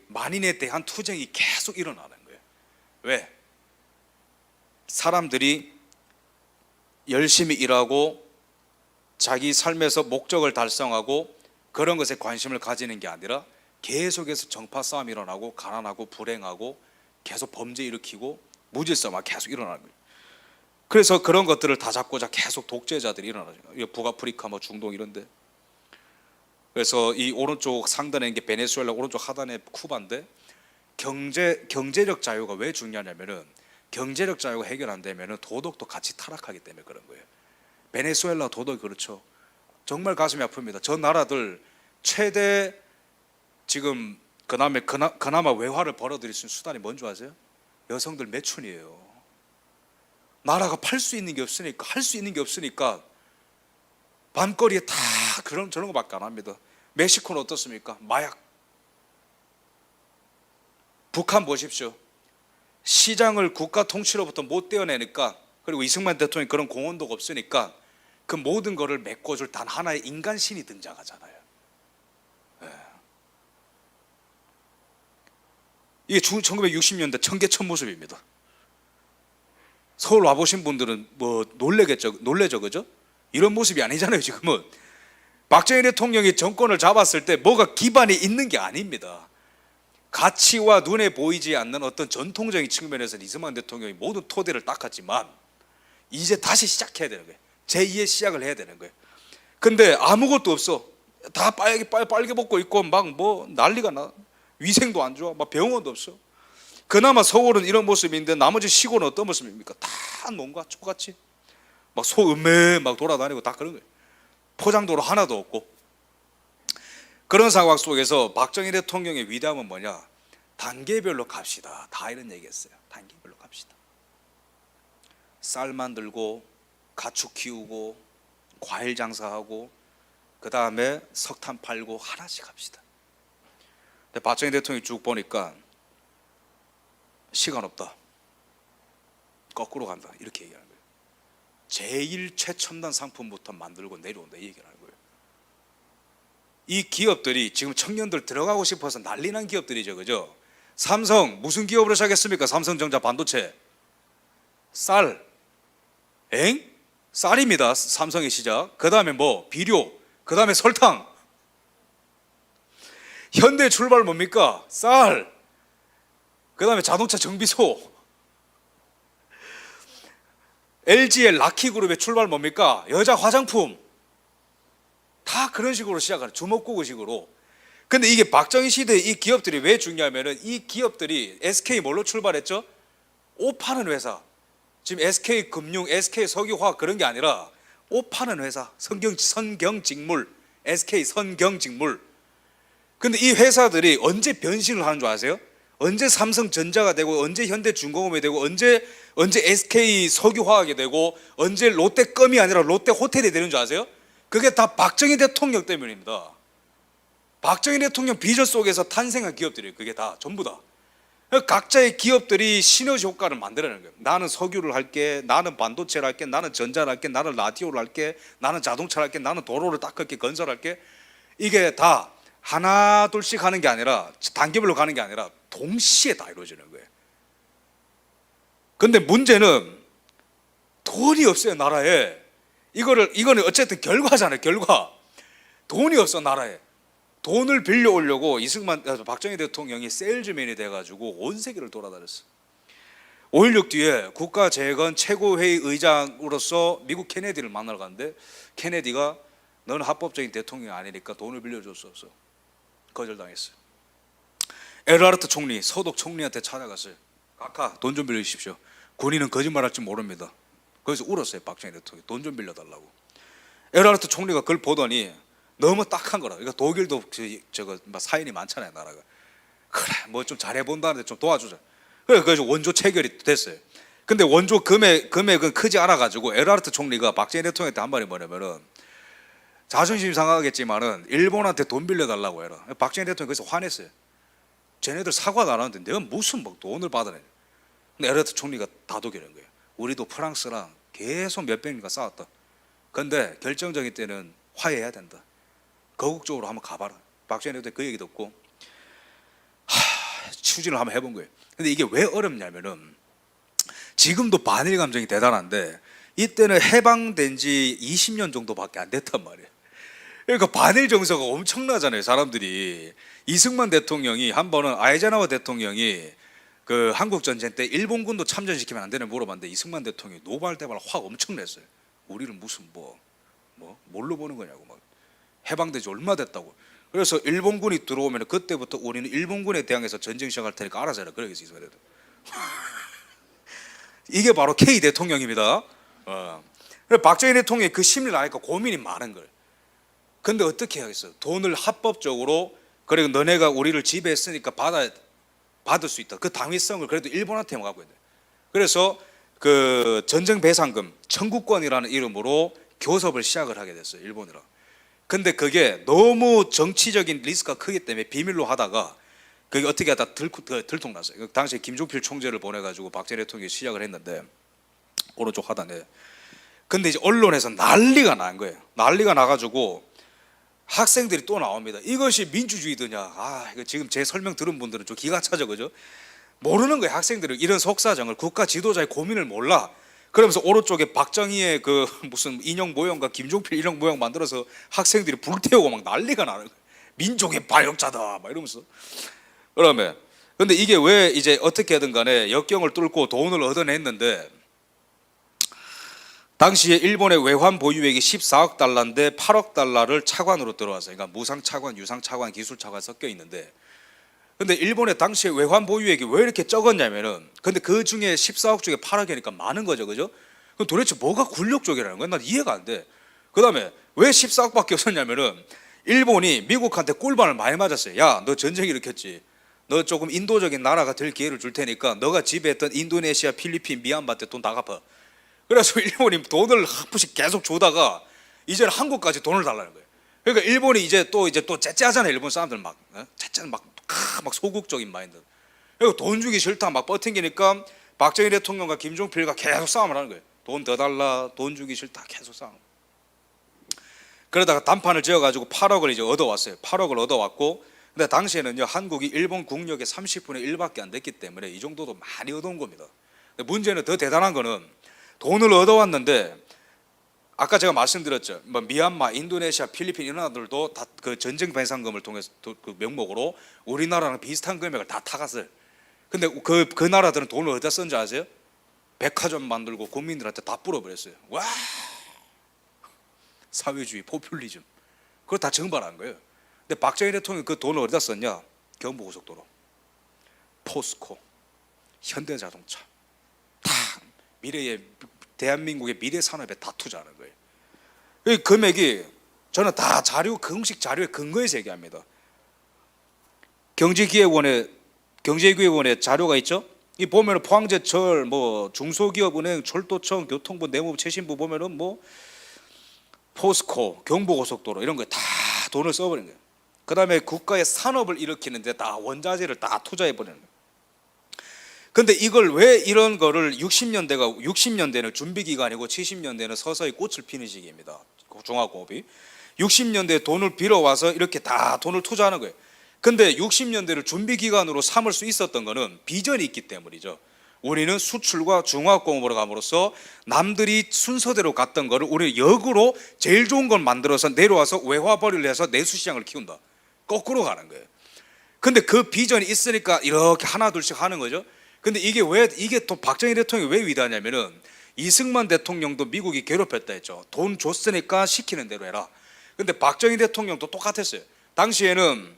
만인에 대한 투쟁이 계속 일어나는 거예요. 왜? 사람들이 열심히 일하고 자기 삶에서 목적을 달성하고 그런 것에 관심을 가지는 게 아니라 계속해서 정파 싸움이 일어나고 가난하고 불행하고 계속 범죄 일으키고 무질서가 계속 일어나는 거예요. 그래서 그런 것들을 다 잡고자 계속 독재자들이 일어나죠. 북아프리카, 중동 이런데. 그래서 이 오른쪽 상단에 있는 게 베네수엘라, 오른쪽 하단에 쿠바인데, 경제적 자유가 왜 중요하냐면은 경제적 자유가 해결 안 되면은 도덕도 같이 타락하기 때문에 그런 거예요. 베네수엘라 도덕이 그렇죠. 정말 가슴이 아픕니다. 저 나라들 최대 지금 그나마 외화를 벌어들일 수 있는 수단이 뭔지 아세요? 여성들 매춘이에요. 나라가 팔 수 있는 게 없으니까, 할 수 있는 게 없으니까 밤거리에 다 저런 거밖에 안 합니다. 멕시코는 어떻습니까? 마약. 북한 보십시오. 시장을 국가 통치로부터 못 떼어내니까, 그리고 이승만 대통령이 그런 공헌도가 없으니까 그 모든 것을 메꿔줄 단 하나의 인간신이 등장하잖아요. 이게 1960년대 청계천 모습입니다. 서울 와보신 분들은 놀래죠, 그죠? 이런 모습이 아니잖아요, 지금은. 박정희 대통령이 정권을 잡았을 때 뭐가 기반이 있는 게 아닙니다. 가치와 눈에 보이지 않는 어떤 전통적인 측면에서는 이승만 대통령이 모든 토대를 닦았지만 이제 다시 시작해야 되는 거예요. 제2의 시작을 해야 되는 거예요. 근데 아무것도 없어. 다 빨개 벗고 있고 난리가 나. 위생도 안 좋아. 병원도 없어. 그나마 서울은 이런 모습인데 나머지 시골은 어떤 모습입니까? 다 농가 초같이 소 음매 돌아다니고 다 그런 거예요. 포장도로 하나도 없고. 그런 상황 속에서 박정희 대통령의 위대함은 뭐냐? 단계별로 갑시다. 다 이런 얘기했어요. 단계별로 갑시다. 쌀 만들고 가축 키우고 과일 장사하고 그 다음에 석탄 팔고 하나씩 합시다. 근데 박정희 대통령이 쭉 보니까 시간 없다. 거꾸로 간다. 이렇게 얘기하는 거예요. 제일 최첨단 상품부터 만들고 내려온다. 이 얘기를 하는 거예요. 이 기업들이 지금 청년들 들어가고 싶어서 난리난 기업들이죠, 그죠? 삼성 무슨 기업으로 시작했습니까? 삼성전자 반도체. 쌀. 쌀입니다. 삼성의 시작. 그 다음에 비료. 그 다음에 설탕. 현대 출발 뭡니까? 쌀. 그 다음에 자동차 정비소. LG의 라키그룹의 출발 뭡니까? 여자 화장품. 다 그런 식으로 시작하는, 주먹구구식으로. 근데 이게 박정희 시대에 이 기업들이 왜 중요하면은 이 기업들이 SK 뭘로 출발했죠? 옷 파는 회사, 지금 SK금융, SK석유화학 그런 게 아니라 옷 파는 회사, 선경직물, SK선경직물. 근데 이 회사들이 언제 변신을 하는 줄 아세요? 언제 삼성전자가 되고, 언제 현대중공업이 되고, 언제 SK석유화학이 되고, 언제 롯데껌이 아니라 롯데호텔이 되는 줄 아세요? 그게 다 박정희 대통령 때문입니다. 박정희 대통령 비전 속에서 탄생한 기업들이에요. 그게 다 전부 다. 각자의 기업들이 시너지 효과를 만들어내는 거예요. 나는 석유를 할게, 나는 반도체를 할게, 나는 전자를 할게, 나는 라디오를 할게, 나는 자동차를 할게, 나는 도로를 닦을게, 건설할게. 이게 다 하나 둘씩 하는 게 아니라, 단계별로 가는 게 아니라 동시에 다 이루어지는 거예요. 근데 문제는 돈이 없어요, 나라에. 이거는 어쨌든 결과잖아요, 결과. 돈이 없어, 나라에. 돈을 빌려오려고 박정희 대통령이 세일즈맨이 돼가지고 온 세계를 돌아다녔어. 5.16 뒤에 국가재건 최고회의 의장으로서 미국 케네디를 만나러 갔는데, 케네디가 너는 합법적인 대통령이 아니니까 돈을 빌려줄 수 없어. 거절당했어요. 에르하르트 총리, 서독 총리한테 찾아갔어요. 각하, 돈 좀 빌려주십시오. 군인은 거짓말할 줄 모릅니다. 거기서 울었어요, 박정희 대통령이. 돈 좀 빌려달라고. 에르하르트 총리가 그걸 보더니 너무 딱한 거라. 그러니까 독일도 저거 사인이 많잖아요, 나라가. 그래, 뭐 좀 잘해본다는데 좀 도와주자. 그래서 원조 체결이 됐어요. 근데 원조 금액은 크지 않아가지고 에르하르트 총리가 박정희 대통령한테 한 말이 뭐냐면은, 자존심 상하겠지만은 일본한테 돈 빌려달라고 해라. 박정희 대통령이 그래서 화냈어요. 쟤네들 사과도 안 하는데 내가 무슨 막 돈을 받아내. 근데 에르하르트 총리가 다독이는 거예요. 우리도 프랑스랑 계속 몇백 년간 싸웠다. 근데 결정적인 때는 화해해야 된다. 거국적으로 한번 가봐라. 박정희 대통령이 그 얘기 듣고 추진을 한번 해본 거예요. 근데 이게 왜 어렵냐면은, 지금도 반일 감정이 대단한데 이때는 해방된 지 20년 정도밖에 안 됐단 말이에요. 그러니까 반일 정서가 엄청나잖아요, 사람들이. 이승만 대통령이 한 번은 아이젠하워 대통령이 그 한국 전쟁 때 일본군도 참전시키면 안 되냐 물어봤는데, 이승만 대통령이 노발대발 확 엄청 냈어요. 우리를 무슨 뭘로 보는 거냐고, 막 해방된 지 얼마 됐다고. 그래서 일본군이 들어오면 그때부터 우리는 일본군에 대항해서 전쟁 시작할 테니까 알아서 해라. 그러겠어, 이승만 대통령. 이게 바로 K 대통령입니다. 박정희 대통령이 그 심리를 아니까 고민이 많은 거예요. 근데 어떻게 하겠어요? 돈을 합법적으로, 그리고 너네가 우리를 지배했으니까 받을 수 있다. 그 당위성을 그래도 일본한테만 갖고 있는. 그래서 그 전쟁 배상금 청구권이라는 이름으로 교섭을 시작을 하게 됐어요, 일본이랑. 근데 그게 너무 정치적인 리스크가 크기 때문에 비밀로 하다가 그게 어떻게 하다 들통났어요. 당시에 김종필 총재를 보내가지고 박정희 대통령이 시작을 했는데, 오른쪽 하단에. 근데 이제 언론에서 난리가 난 거예요. 난리가 나가지고 학생들이 또 나옵니다. 이것이 민주주의더냐. 이거 지금 제 설명 들은 분들은 좀 기가 차죠, 그죠? 모르는 거예요, 학생들은. 이런 속사정을, 국가 지도자의 고민을 몰라. 그러면서 오른쪽에 박정희의 그 무슨 인형 모형과 김종필 인형 모형 만들어서 학생들이 불태우고 막 난리가 나는 거예요. 민족의 반역자다 막 이러면서. 그러면 근데 이게 왜 이제 어떻게든 간에 역경을 뚫고 돈을 얻어냈는데, 당시에 일본의 외환 보유액이 14억 달러인데 8억 달러를 차관으로 들어왔어요. 그러니까 무상 차관, 유상 차관, 기술 차관 섞여 있는데, 근데 일본의 당시에 외환 보유액이 왜 이렇게 적었냐면은, 근데 그 중에 14억 중에 8억이니까 많은 거죠, 그죠? 그럼 도대체 뭐가 굴욕 쪽이라는 거야? 난 이해가 안 돼. 그 다음에 왜 14억밖에 없었냐면은, 일본이 미국한테 꿀밤을 많이 맞았어요. 야, 너 전쟁 일으켰지. 너 조금 인도적인 나라가 될 기회를 줄 테니까 너가 지배했던 인도네시아, 필리핀, 미얀마한테 돈 다 갚아. 그래서 일본이 돈을 한 푼씩 계속 주다가 이제는 한국까지 돈을 달라는 거예요. 그러니까 일본이 이제 또 째째하잖아요. 일본 사람들 막 째째는 막 소극적인 마인드. 그리고 돈 주기 싫다 막 뻗팅기니까 박정희 대통령과 김종필과 계속 싸움을 하는 거예요. 돈 더 달라, 돈 주기 싫다, 계속 싸움. 그러다가 단판을 지어가지고 8억을 이제 얻어왔어요. 8억을 얻어왔고, 근데 당시에는요, 한국이 일본 국력의 30분의 1밖에 안 됐기 때문에 이 정도도 많이 얻어온 겁니다. 근데 문제는 더 대단한 거는, 돈을 얻어왔는데 아까 제가 말씀드렸죠. 뭐 미얀마, 인도네시아, 필리핀 이런 나라들도 다 그 전쟁 배상금을 통해서 그 명목으로 우리나라랑 비슷한 금액을 다 타갔어요. 근데 그 나라들은 돈을 어디다 썼는지 아세요? 백화점 만들고 국민들한테 다 뿌려버렸어요. 와, 사회주의, 포퓰리즘, 그걸 다 증발한 거예요. 근데 박정희 대통령이 그 돈을 어디다 썼냐? 경부고속도로, 포스코, 현대자동차, 미래의 대한민국의 미래 산업에 다 투자하는 거예요. 이 금액이 저는 다 자료, 공식 자료에 근거해서 얘기합니다. 경제기획원의 자료가 있죠. 이 보면은 포항제철, 뭐 중소기업은행, 철도청, 교통부, 내무부, 최신부 보면은 뭐 포스코, 경부고속도로 이런 거에 다 돈을 써버린 거예요. 그 다음에 국가의 산업을 일으키는데 다 원자재를 다 투자해 버리는 거예요. 근데 이걸 왜 이런 거를 60년대는 준비기간이고 70년대는 서서히 꽃을 피는 시기입니다. 중화공업이 60년대에 돈을 빌어와서 이렇게 다 돈을 투자하는 거예요. 근데 60년대를 준비기간으로 삼을 수 있었던 거는 비전이 있기 때문이죠. 우리는 수출과 중화공업으로 감으로써 남들이 순서대로 갔던 거를 우리는 역으로 제일 좋은 걸 만들어서 내려와서 외화벌이를 해서 내수시장을 키운다. 거꾸로 가는 거예요. 근데 그 비전이 있으니까 이렇게 하나 둘씩 하는 거죠. 근데 이게 또 박정희 대통령이 왜 위대하냐면은 이승만 대통령도 미국이 괴롭혔다 했죠. 돈 줬으니까 시키는 대로 해라. 근데 박정희 대통령도 똑같았어요. 당시에는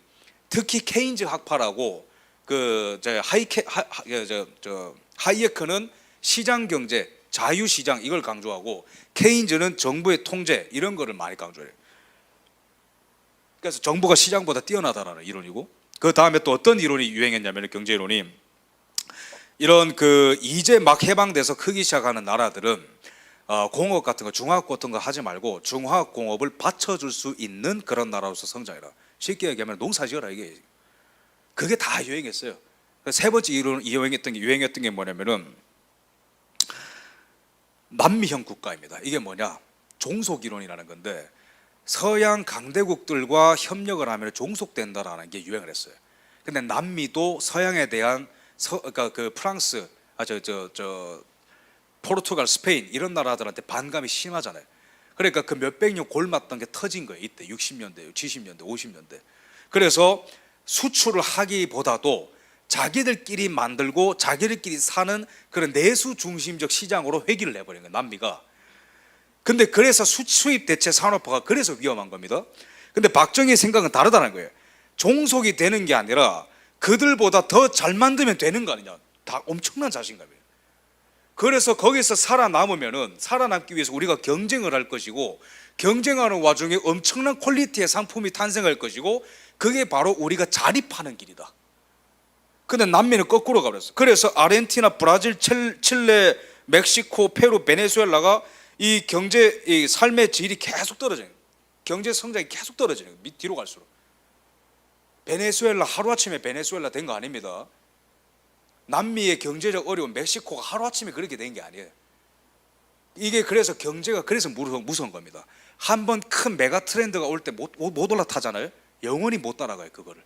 특히 케인즈 학파라고 하이에크는 시장 경제, 자유 시장 이걸 강조하고 케인즈는 정부의 통제 이런 거를 많이 강조해요. 그래서 정부가 시장보다 뛰어나다라는 이론이고, 그 다음에 또 어떤 이론이 유행했냐면 경제 이론이 이런 이제 막 해방돼서 크기 시작하는 나라들은 공업 같은 거, 중화학 같은 거 하지 말고 중화학 공업을 받쳐줄 수 있는 그런 나라로서 성장해라. 쉽게 얘기하면 농사지어라 이게. 그게 다 유행했어요. 세 번째 유행했던 게 뭐냐면은 남미형 국가입니다. 이게 뭐냐? 종속 이론이라는 건데 서양 강대국들과 협력을 하면 종속된다라는 게 유행을 했어요. 근데 남미도 서양에 대한 그러니까 프랑스, 포르투갈, 스페인 이런 나라들한테 반감이 심하잖아요. 그러니까 그 몇백 년 골맞던 게 터진 거예요. 이때 60년대, 70년대, 50년대. 그래서 수출을 하기보다도 자기들끼리 만들고 자기들끼리 사는 그런 내수 중심적 시장으로 회귀를 내버린 거예요, 남미가. 근데 그래서 수입 대체 산업화가 그래서 위험한 겁니다. 근데 박정희의 생각은 다르다는 거예요. 종속이 되는 게 아니라 그들보다 더 잘 만들면 되는 거 아니냐. 다 엄청난 자신감이에요. 그래서 거기서 살아남기 위해서 우리가 경쟁을 할 것이고, 경쟁하는 와중에 엄청난 퀄리티의 상품이 탄생할 것이고, 그게 바로 우리가 자립하는 길이다. 근데 남미는 거꾸로 가버렸어. 그래서 아르헨티나, 브라질, 칠레, 멕시코, 페루, 베네수엘라가 이 삶의 질이 계속 떨어져요. 경제 성장이 계속 떨어지는 거예요. 뒤로 갈수록. 베네수엘라 하루아침에 베네수엘라 된 거 아닙니다. 남미의 경제적 어려운 멕시코가 하루아침에 그렇게 된 게 아니에요. 이게 그래서 경제가 그래서 무서운 겁니다. 한번 큰 메가 트렌드가 올 때 못 올라타잖아요. 영원히 못 따라가요. 그거를.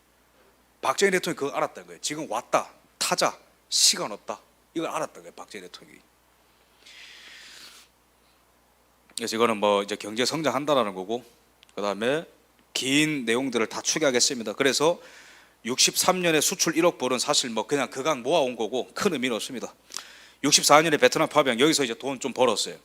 박정희 대통령이 그거 알았다는 거예요. 지금 왔다, 타자, 시간 없다, 이걸 알았다는 거예요, 박정희 대통령이. 그래서 이거는 뭐 이제 경제 성장한다라는 거고, 그 다음에 긴 내용들을 다 추계하겠습니다. 그래서 63년에 수출 1억 벌은 사실 뭐 그냥 그간 모아온 거고 큰 의미는 없습니다. 64년에 베트남 파병, 여기서 이제 돈 좀 벌었어요.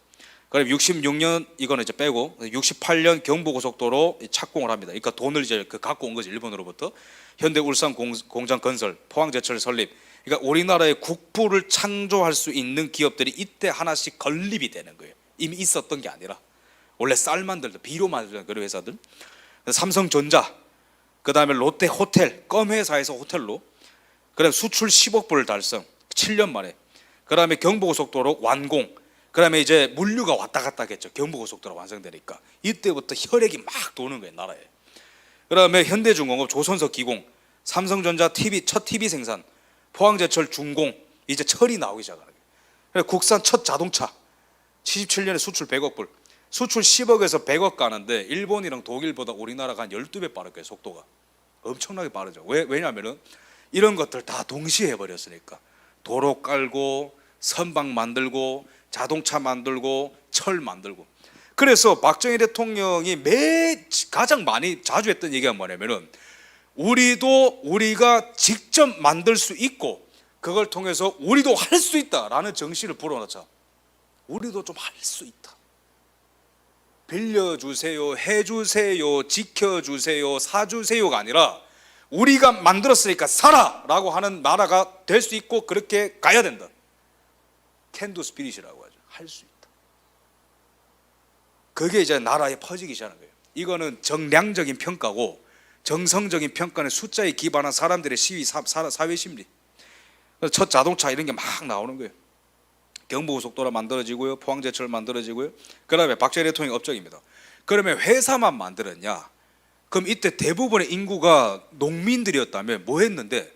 그럼 66년 이거는 이제 빼고 68년 경부고속도로 착공을 합니다. 그러니까 돈을 이제 갖고 온 거지, 일본으로부터. 현대울산 공장 건설, 포항제철 설립. 그러니까 우리나라의 국부를 창조할 수 있는 기업들이 이때 하나씩 건립이 되는 거예요. 이미 있었던 게 아니라 원래 쌀 만들던, 비료 만들던 그런 회사들. 삼성전자, 그 다음에 롯데 호텔, 껌 회사에서 호텔로. 그다음 수출 10억 불을 달성, 7년 만에. 그 다음에 경부고속도로 완공. 그 다음에 이제 물류가 왔다 갔다 하겠죠. 경부고속도로 완성되니까. 이때부터 혈액이 막 도는 거예요, 나라에. 그 다음에 현대중공업, 조선석 기공, 삼성전자 첫 TV 생산, 포항제철 준공, 이제 철이 나오기 시작하는 거예요. 국산 첫 자동차, 77년에 수출 100억 불. 수출 10억에서 100억 가는데 일본이랑 독일보다 우리나라가 한 12배 빠를 거예요, 속도가. 엄청나게 빠르죠. 왜냐하면 이런 것들 다 동시에 해버렸으니까. 도로 깔고, 선박 만들고, 자동차 만들고, 철 만들고. 그래서 박정희 대통령이 가장 자주 했던 얘기가 뭐냐면은 우리가 직접 만들 수 있고 그걸 통해서 우리도 할 수 있다라는 정신을 불어넣자. 우리도 좀 할 수 있다. 빌려주세요, 해주세요, 지켜주세요, 사주세요가 아니라 우리가 만들었으니까 살아라고 하는 나라가 될 수 있고 그렇게 가야 된다. 캔두 스피릿이라고 하죠. 할 수 있다. 그게 이제 나라에 퍼지기 시작하는 거예요. 이거는 정량적인 평가고, 정성적인 평가는 숫자에 기반한 사람들의 시위, 사회 심리. 그래서 첫 자동차 이런 게 막 나오는 거예요. 경부고속도로 만들어지고요, 포항제철 만들어지고요. 그 다음에 박정희 대통령이 업적입니다. 그러면 회사만 만들었냐? 그럼 이때 대부분의 인구가 농민들이었다면 뭐 했는데,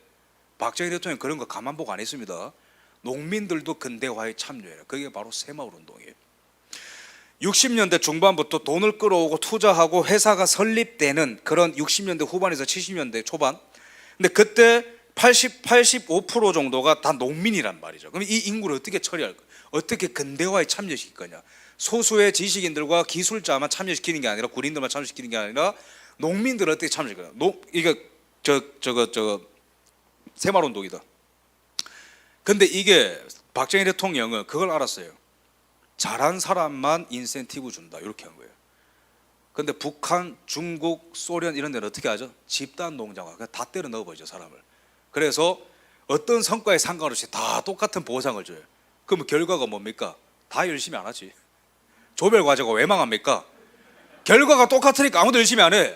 박정희 대통령 그런 거 가만 보고 안 했습니다. 농민들도 근대화에 참여해요. 그게 바로 새마을운동이에요. 60년대 중반부터 돈을 끌어오고 투자하고 회사가 설립되는 그런 60년대 후반에서 70년대 초반. 근데 그때 85% 정도가 다 농민이란 말이죠. 그럼 이 인구를 어떻게 처리할 거야? 어떻게 근대화에 참여시킬 거냐? 소수의 지식인들과 기술자만 참여시키는 게 아니라, 군인들만 참여시키는 게 아니라 농민들을 어떻게 참여시킬 거냐? 이게 새마을운동이다. 근데 이게 박정희 대통령은 그걸 알았어요. 잘한 사람만 인센티브 준다, 이렇게 한 거예요. 근데 북한, 중국, 소련 이런 데는 어떻게 하죠? 집단 농장화, 그냥 다 때려 넣어버리죠, 사람을. 그래서 어떤 성과에 상관없이 다 똑같은 보상을 줘요. 그러면 결과가 뭡니까? 다 열심히 안 하지. 조별과제가 왜 망합니까? 결과가 똑같으니까 아무도 열심히 안 해.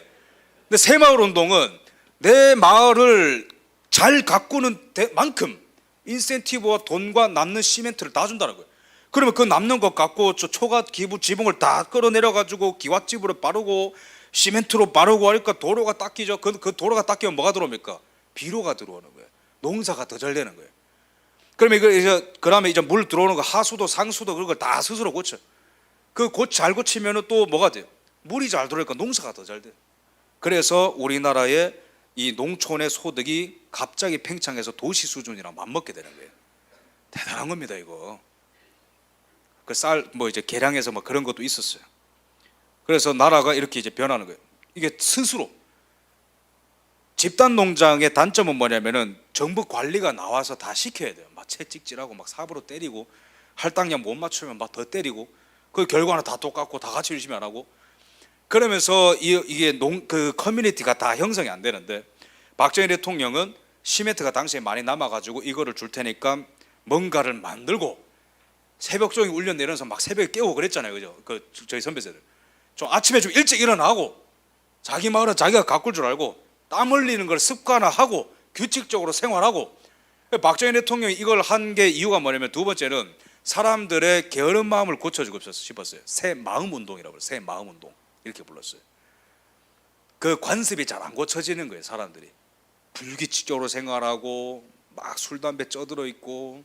근데 새마을운동은 내 마을을 잘 가꾸는 만큼 인센티브와 돈과 남는 시멘트를 다 준다는 거예요. 그러면 그 남는 것 갖고 저 초가 기부 지붕을 다 끌어내려 가지고 기와집으로 바르고 시멘트로 바르고 하니까 도로가 닦이죠. 그 도로가 닦이면 뭐가 들어옵니까? 비료가 들어오는 거예요. 농사가 더 잘 되는 거예요. 그러면 그다음에 이제 물 들어오는 거, 하수도 상수도 그런 걸 다 스스로 고쳐. 잘 고치면은 또 뭐가 돼요? 물이 잘 들어오니까 농사가 더 잘 돼요. 그래서 우리나라의 이 농촌의 소득이 갑자기 팽창해서 도시 수준이랑 맞먹게 되는 거예요. 대단한 겁니다, 이거. 그 쌀 이제 개량해서 그런 것도 있었어요. 그래서 나라가 이렇게 이제 변하는 거예요. 이게 스스로. 집단 농장의 단점은 뭐냐면은 정부 관리가 나와서 다 시켜야 돼요. 막 채찍질하고 막 삽으로 때리고, 할당량 못 맞추면 막 더 때리고, 그 결과는 다 똑같고 다 같이 열심히 안 하고. 그러면서 이게 그 커뮤니티가 다 형성이 안 되는데, 박정희 대통령은 시멘트가 당시에 많이 남아가지고 이거를 줄 테니까 뭔가를 만들고, 새벽 종일 울려 내려서 막 새벽에 깨우고 그랬잖아요, 그죠? 저희 선배들 좀 아침에 좀 일찍 일어나고, 자기 마을은 자기가 가꿀 줄 알고, 땀 흘리는 걸 습관화하고 규칙적으로 생활하고. 박정희 대통령이 이걸 한 게 이유가 뭐냐면, 두 번째는 사람들의 게으른 마음을 고쳐주고 싶었어요. 새 마음 운동이라고 해요. 새 마음 운동 이렇게 불렀어요. 그 관습이 잘 안 고쳐지는 거예요. 사람들이 불규칙적으로 생활하고 막 술 담배 쪄들어 있고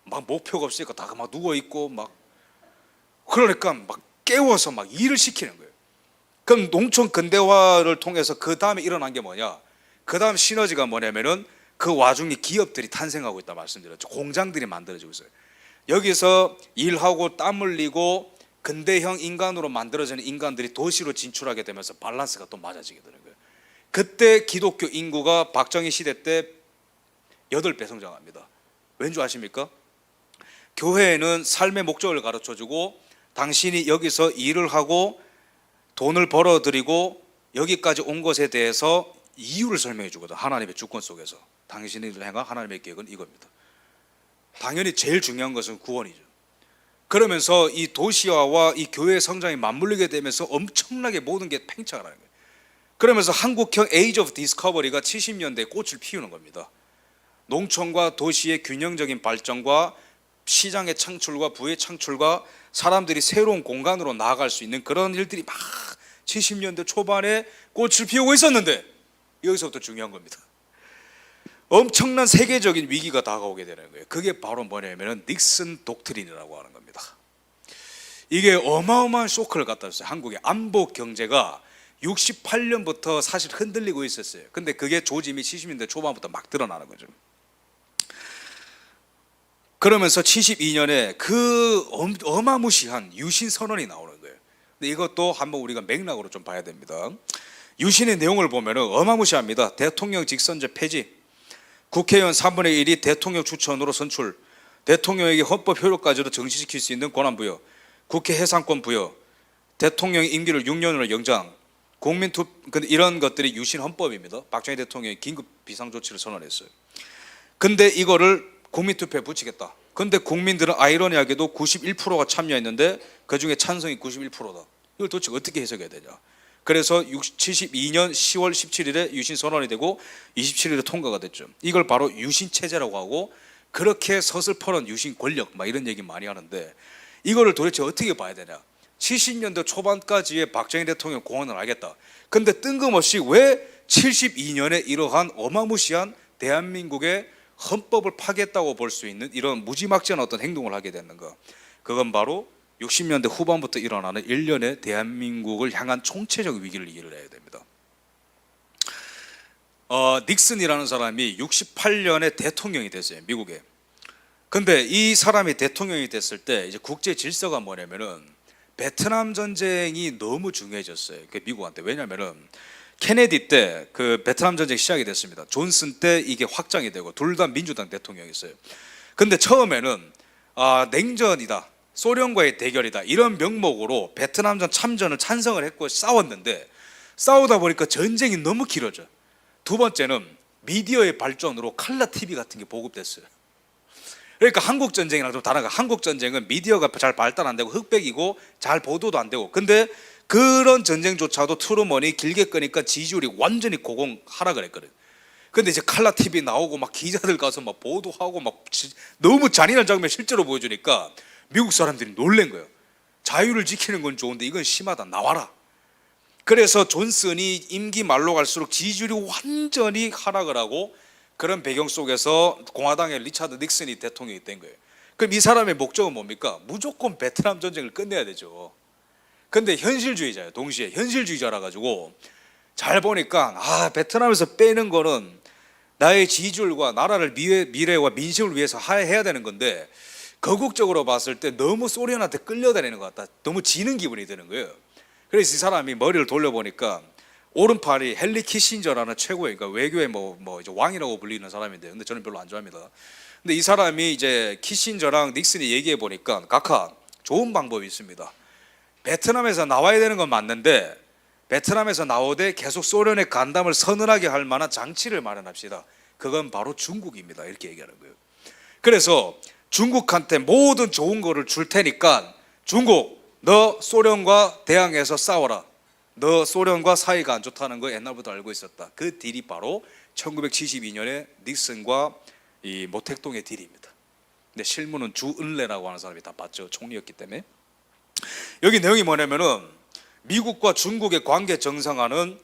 막 목표가 없으니까 다 막 누워 있고 막, 그러니까 막 깨워서 막 일을 시키는 거예요. 그럼 농촌 근대화를 통해서 그 다음에 일어난 게 뭐냐? 그 다음 시너지가 뭐냐면은 그 와중에 기업들이 탄생하고 있다 말씀드렸죠. 공장들이 만들어지고 있어요. 여기서 일하고 땀 흘리고 근대형 인간으로 만들어지는 인간들이 도시로 진출하게 되면서 밸런스가 또 맞아지게 되는 거예요. 그때 기독교 인구가 박정희 시대 때 8배 성장합니다. 왠 줄 아십니까? 교회에는 삶의 목적을 가르쳐주고, 당신이 여기서 일을 하고 돈을 벌어들이고 여기까지 온 것에 대해서 이유를 설명해 주거든. 하나님의 주권 속에서 당신이 행한 하나님의 계획은 이겁니다. 당연히 제일 중요한 것은 구원이죠. 그러면서 이 도시화와 이 교회의 성장이 맞물리게 되면서 엄청나게 모든 게 팽창을 하는 거예요. 그러면서 한국형 에이지 오브 디스커버리가 70년대에 꽃을 피우는 겁니다. 농촌과 도시의 균형적인 발전과 시장의 창출과 부의 창출과 사람들이 새로운 공간으로 나아갈 수 있는 그런 일들이 막 70년대 초반에 꽃을 피우고 있었는데, 여기서부터 중요한 겁니다. 엄청난 세계적인 위기가 다가오게 되는 거예요. 그게 바로 뭐냐면 닉슨 독트린이라고 하는 겁니다. 이게 어마어마한 쇼크를 갖다 줬어요. 한국의 안보 경제가 68년부터 사실 흔들리고 있었어요. 근데 그게 조짐이 70년대 초반부터 막 드러나는 거죠. 그러면서 72년에 그 어마무시한 유신 선언이 나오는 거예요. 근데 이것도 한번 우리가 맥락으로 좀 봐야 됩니다. 유신의 내용을 보면 어마무시합니다. 대통령 직선제 폐지, 국회의원 3분의 1이 대통령 추천으로 선출, 대통령에게 헌법 효력까지도 정지시킬 수 있는 권한 부여, 국회 해상권 부여, 대통령의 임기를 6년으로 연장, 근데 이런 것들이 유신 헌법입니다. 박정희 대통령이 긴급 비상조치를 선언했어요. 근데 이거를 국민투표에 붙이겠다. 근데 국민들은 아이러니하게도 91%가 참여했는데 그중에 찬성이 91%다. 이걸 도대체 어떻게 해석해야 되냐. 그래서 72년 10월 17일에 유신 선언이 되고 27일에 통과가 됐죠. 이걸 바로 유신 체제라고 하고, 그렇게 서슬퍼런 유신 권력 막 이런 얘기 많이 하는데, 이거를 도대체 어떻게 봐야 되냐. 70년대 초반까지의 박정희 대통령 공헌을 알겠다. 근데 뜬금없이 왜 72년에 이러한 어마무시한 대한민국의 헌법을 파괴했다고 볼 수 있는 이런 무지막지한 어떤 행동을 하게 됐는가. 그건 바로 60년대 후반부터 일어나는 일련의 대한민국을 향한 총체적 위기를 이해를 해야 됩니다. 닉슨이라는 사람이 68년에 대통령이 됐어요, 미국에. 근데 이 사람이 대통령이 됐을 때 이제 국제 질서가 뭐냐면은 베트남 전쟁이 너무 중요해졌어요, 그 미국한테. 왜냐면은 케네디 때 그 베트남 전쟁 시작이 됐습니다. 존슨 때 이게 확장이 되고 둘 다 민주당 대통령이었어요. 근데 처음에는 냉전이다, 소련과의 대결이다, 이런 명목으로 베트남전 참전을 찬성을 했고 싸웠는데, 싸우다 보니까 전쟁이 너무 길어져. 두 번째는 미디어의 발전으로 칼라 TV 같은 게 보급됐어요. 그러니까 한국 전쟁이랑 좀 다른 거. 한국 전쟁은 미디어가 잘 발달 안 되고 흑백이고 잘 보도도 안 되고, 근데 그런 전쟁조차도 트루먼이 길게 끄니까 지지율이 완전히 고공 하락을 했거든. 근데 이제 칼라 TV 나오고 막 기자들 가서 막 보도하고 막 너무 잔인한 장면 실제로 보여주니까 미국 사람들이 놀란 거예요. 자유를 지키는 건 좋은데 이건 심하다, 나와라. 그래서 존슨이 임기 말로 갈수록 지지율이 완전히 하락을 하고, 그런 배경 속에서 공화당의 리차드 닉슨이 대통령이 된 거예요. 그럼 이 사람의 목적은 뭡니까? 무조건 베트남 전쟁을 끝내야 되죠. 근데 현실주의자예요. 동시에 현실주의자라 가지고 잘 보니까 베트남에서 빼는 거는 나의 지지율과 나라를 미래와 민심을 위해서 해야 되는 건데, 거국적으로 봤을 때 너무 소련한테 끌려다니는 것 같다, 너무 지는 기분이 드는 거예요. 그래서 이 사람이 머리를 돌려보니까 오른팔이 헨리 키신저라는 최고의, 그러니까 외교의 이제 왕이라고 불리는 사람인데, 근데 저는 별로 안 좋아합니다. 근데 이 사람이 이제 키신저랑 닉슨이 얘기해 보니까 각하 좋은 방법이 있습니다. 베트남에서 나와야 되는 건 맞는데 베트남에서 나오되 계속 소련의 간담을 서늘하게 할 만한 장치를 마련합시다. 그건 바로 중국입니다. 이렇게 얘기하는 거예요. 그래서 중국한테 모든 좋은 거를 줄 테니까 중국, 너 소련과 대항해서 싸워라. 너 소련과 사이가 안 좋다는 거 옛날부터 알고 있었다. 그 딜이 바로 1972년에 닉슨과 이 모택동의 딜입니다. 근데 실무는 주은래라고 하는 사람이 다 봤죠. 총리였기 때문에. 여기 내용이 뭐냐면은 미국과 중국의 관계 정상화를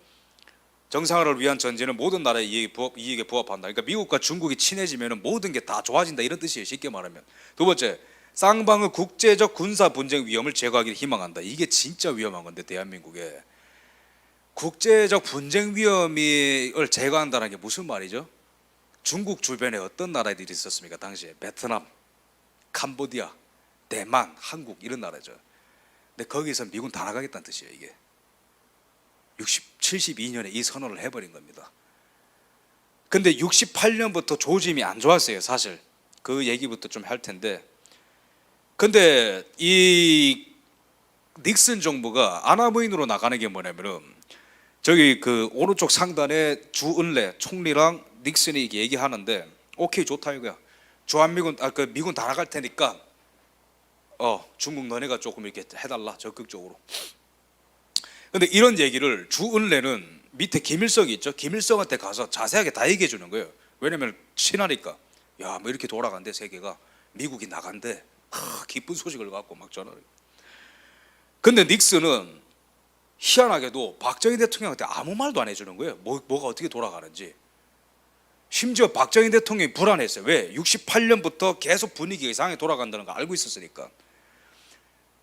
위한 전제는 모든 나라의 이익에 부합한다. 그러니까 미국과 중국이 친해지면 모든 게 다 좋아진다, 이런 뜻이에요, 쉽게 말하면. 두 번째, 쌍방의 국제적 군사 분쟁 위험을 제거하기를 희망한다. 이게 진짜 위험한 건데, 대한민국에 국제적 분쟁 위험을 제거한다는 게 무슨 말이죠? 중국 주변에 어떤 나라들이 있었습니까? 당시에 베트남, 캄보디아, 대만, 한국, 이런 나라죠. 근데 거기서 미군 다 나가겠다는 뜻이에요. 이게 72년에 이 선언을 해버린 겁니다. 근데 68년부터 조짐이 안 좋았어요, 사실. 그 얘기부터 좀 할 텐데, 근데 이 닉슨 정부가 아나무인으로 나가는 게 뭐냐면은, 저기 그 오른쪽 상단에 주은래 총리랑 닉슨이 이게 얘기하는데, 오케이, 좋다 이거야. 주한미군 미군 다 나갈 테니까 중국 너네가 조금 이렇게 해달라, 적극적으로. 근데 이런 얘기를 주은래는 밑에 김일성이 있죠. 김일성한테 가서 자세하게 다 얘기해 주는 거예요. 왜냐면 친하니까. 야, 뭐 이렇게 돌아간대, 세계가. 미국이 나간대. 기쁜 소식을 갖고 막 전화를. 근데 닉슨은 희한하게도 박정희 대통령한테 아무 말도 안 해주는 거예요. 뭐가 어떻게 돌아가는지. 심지어 박정희 대통령이 불안했어요. 왜? 68년부터 계속 분위기가 이상하게 돌아간다는 거 알고 있었으니까.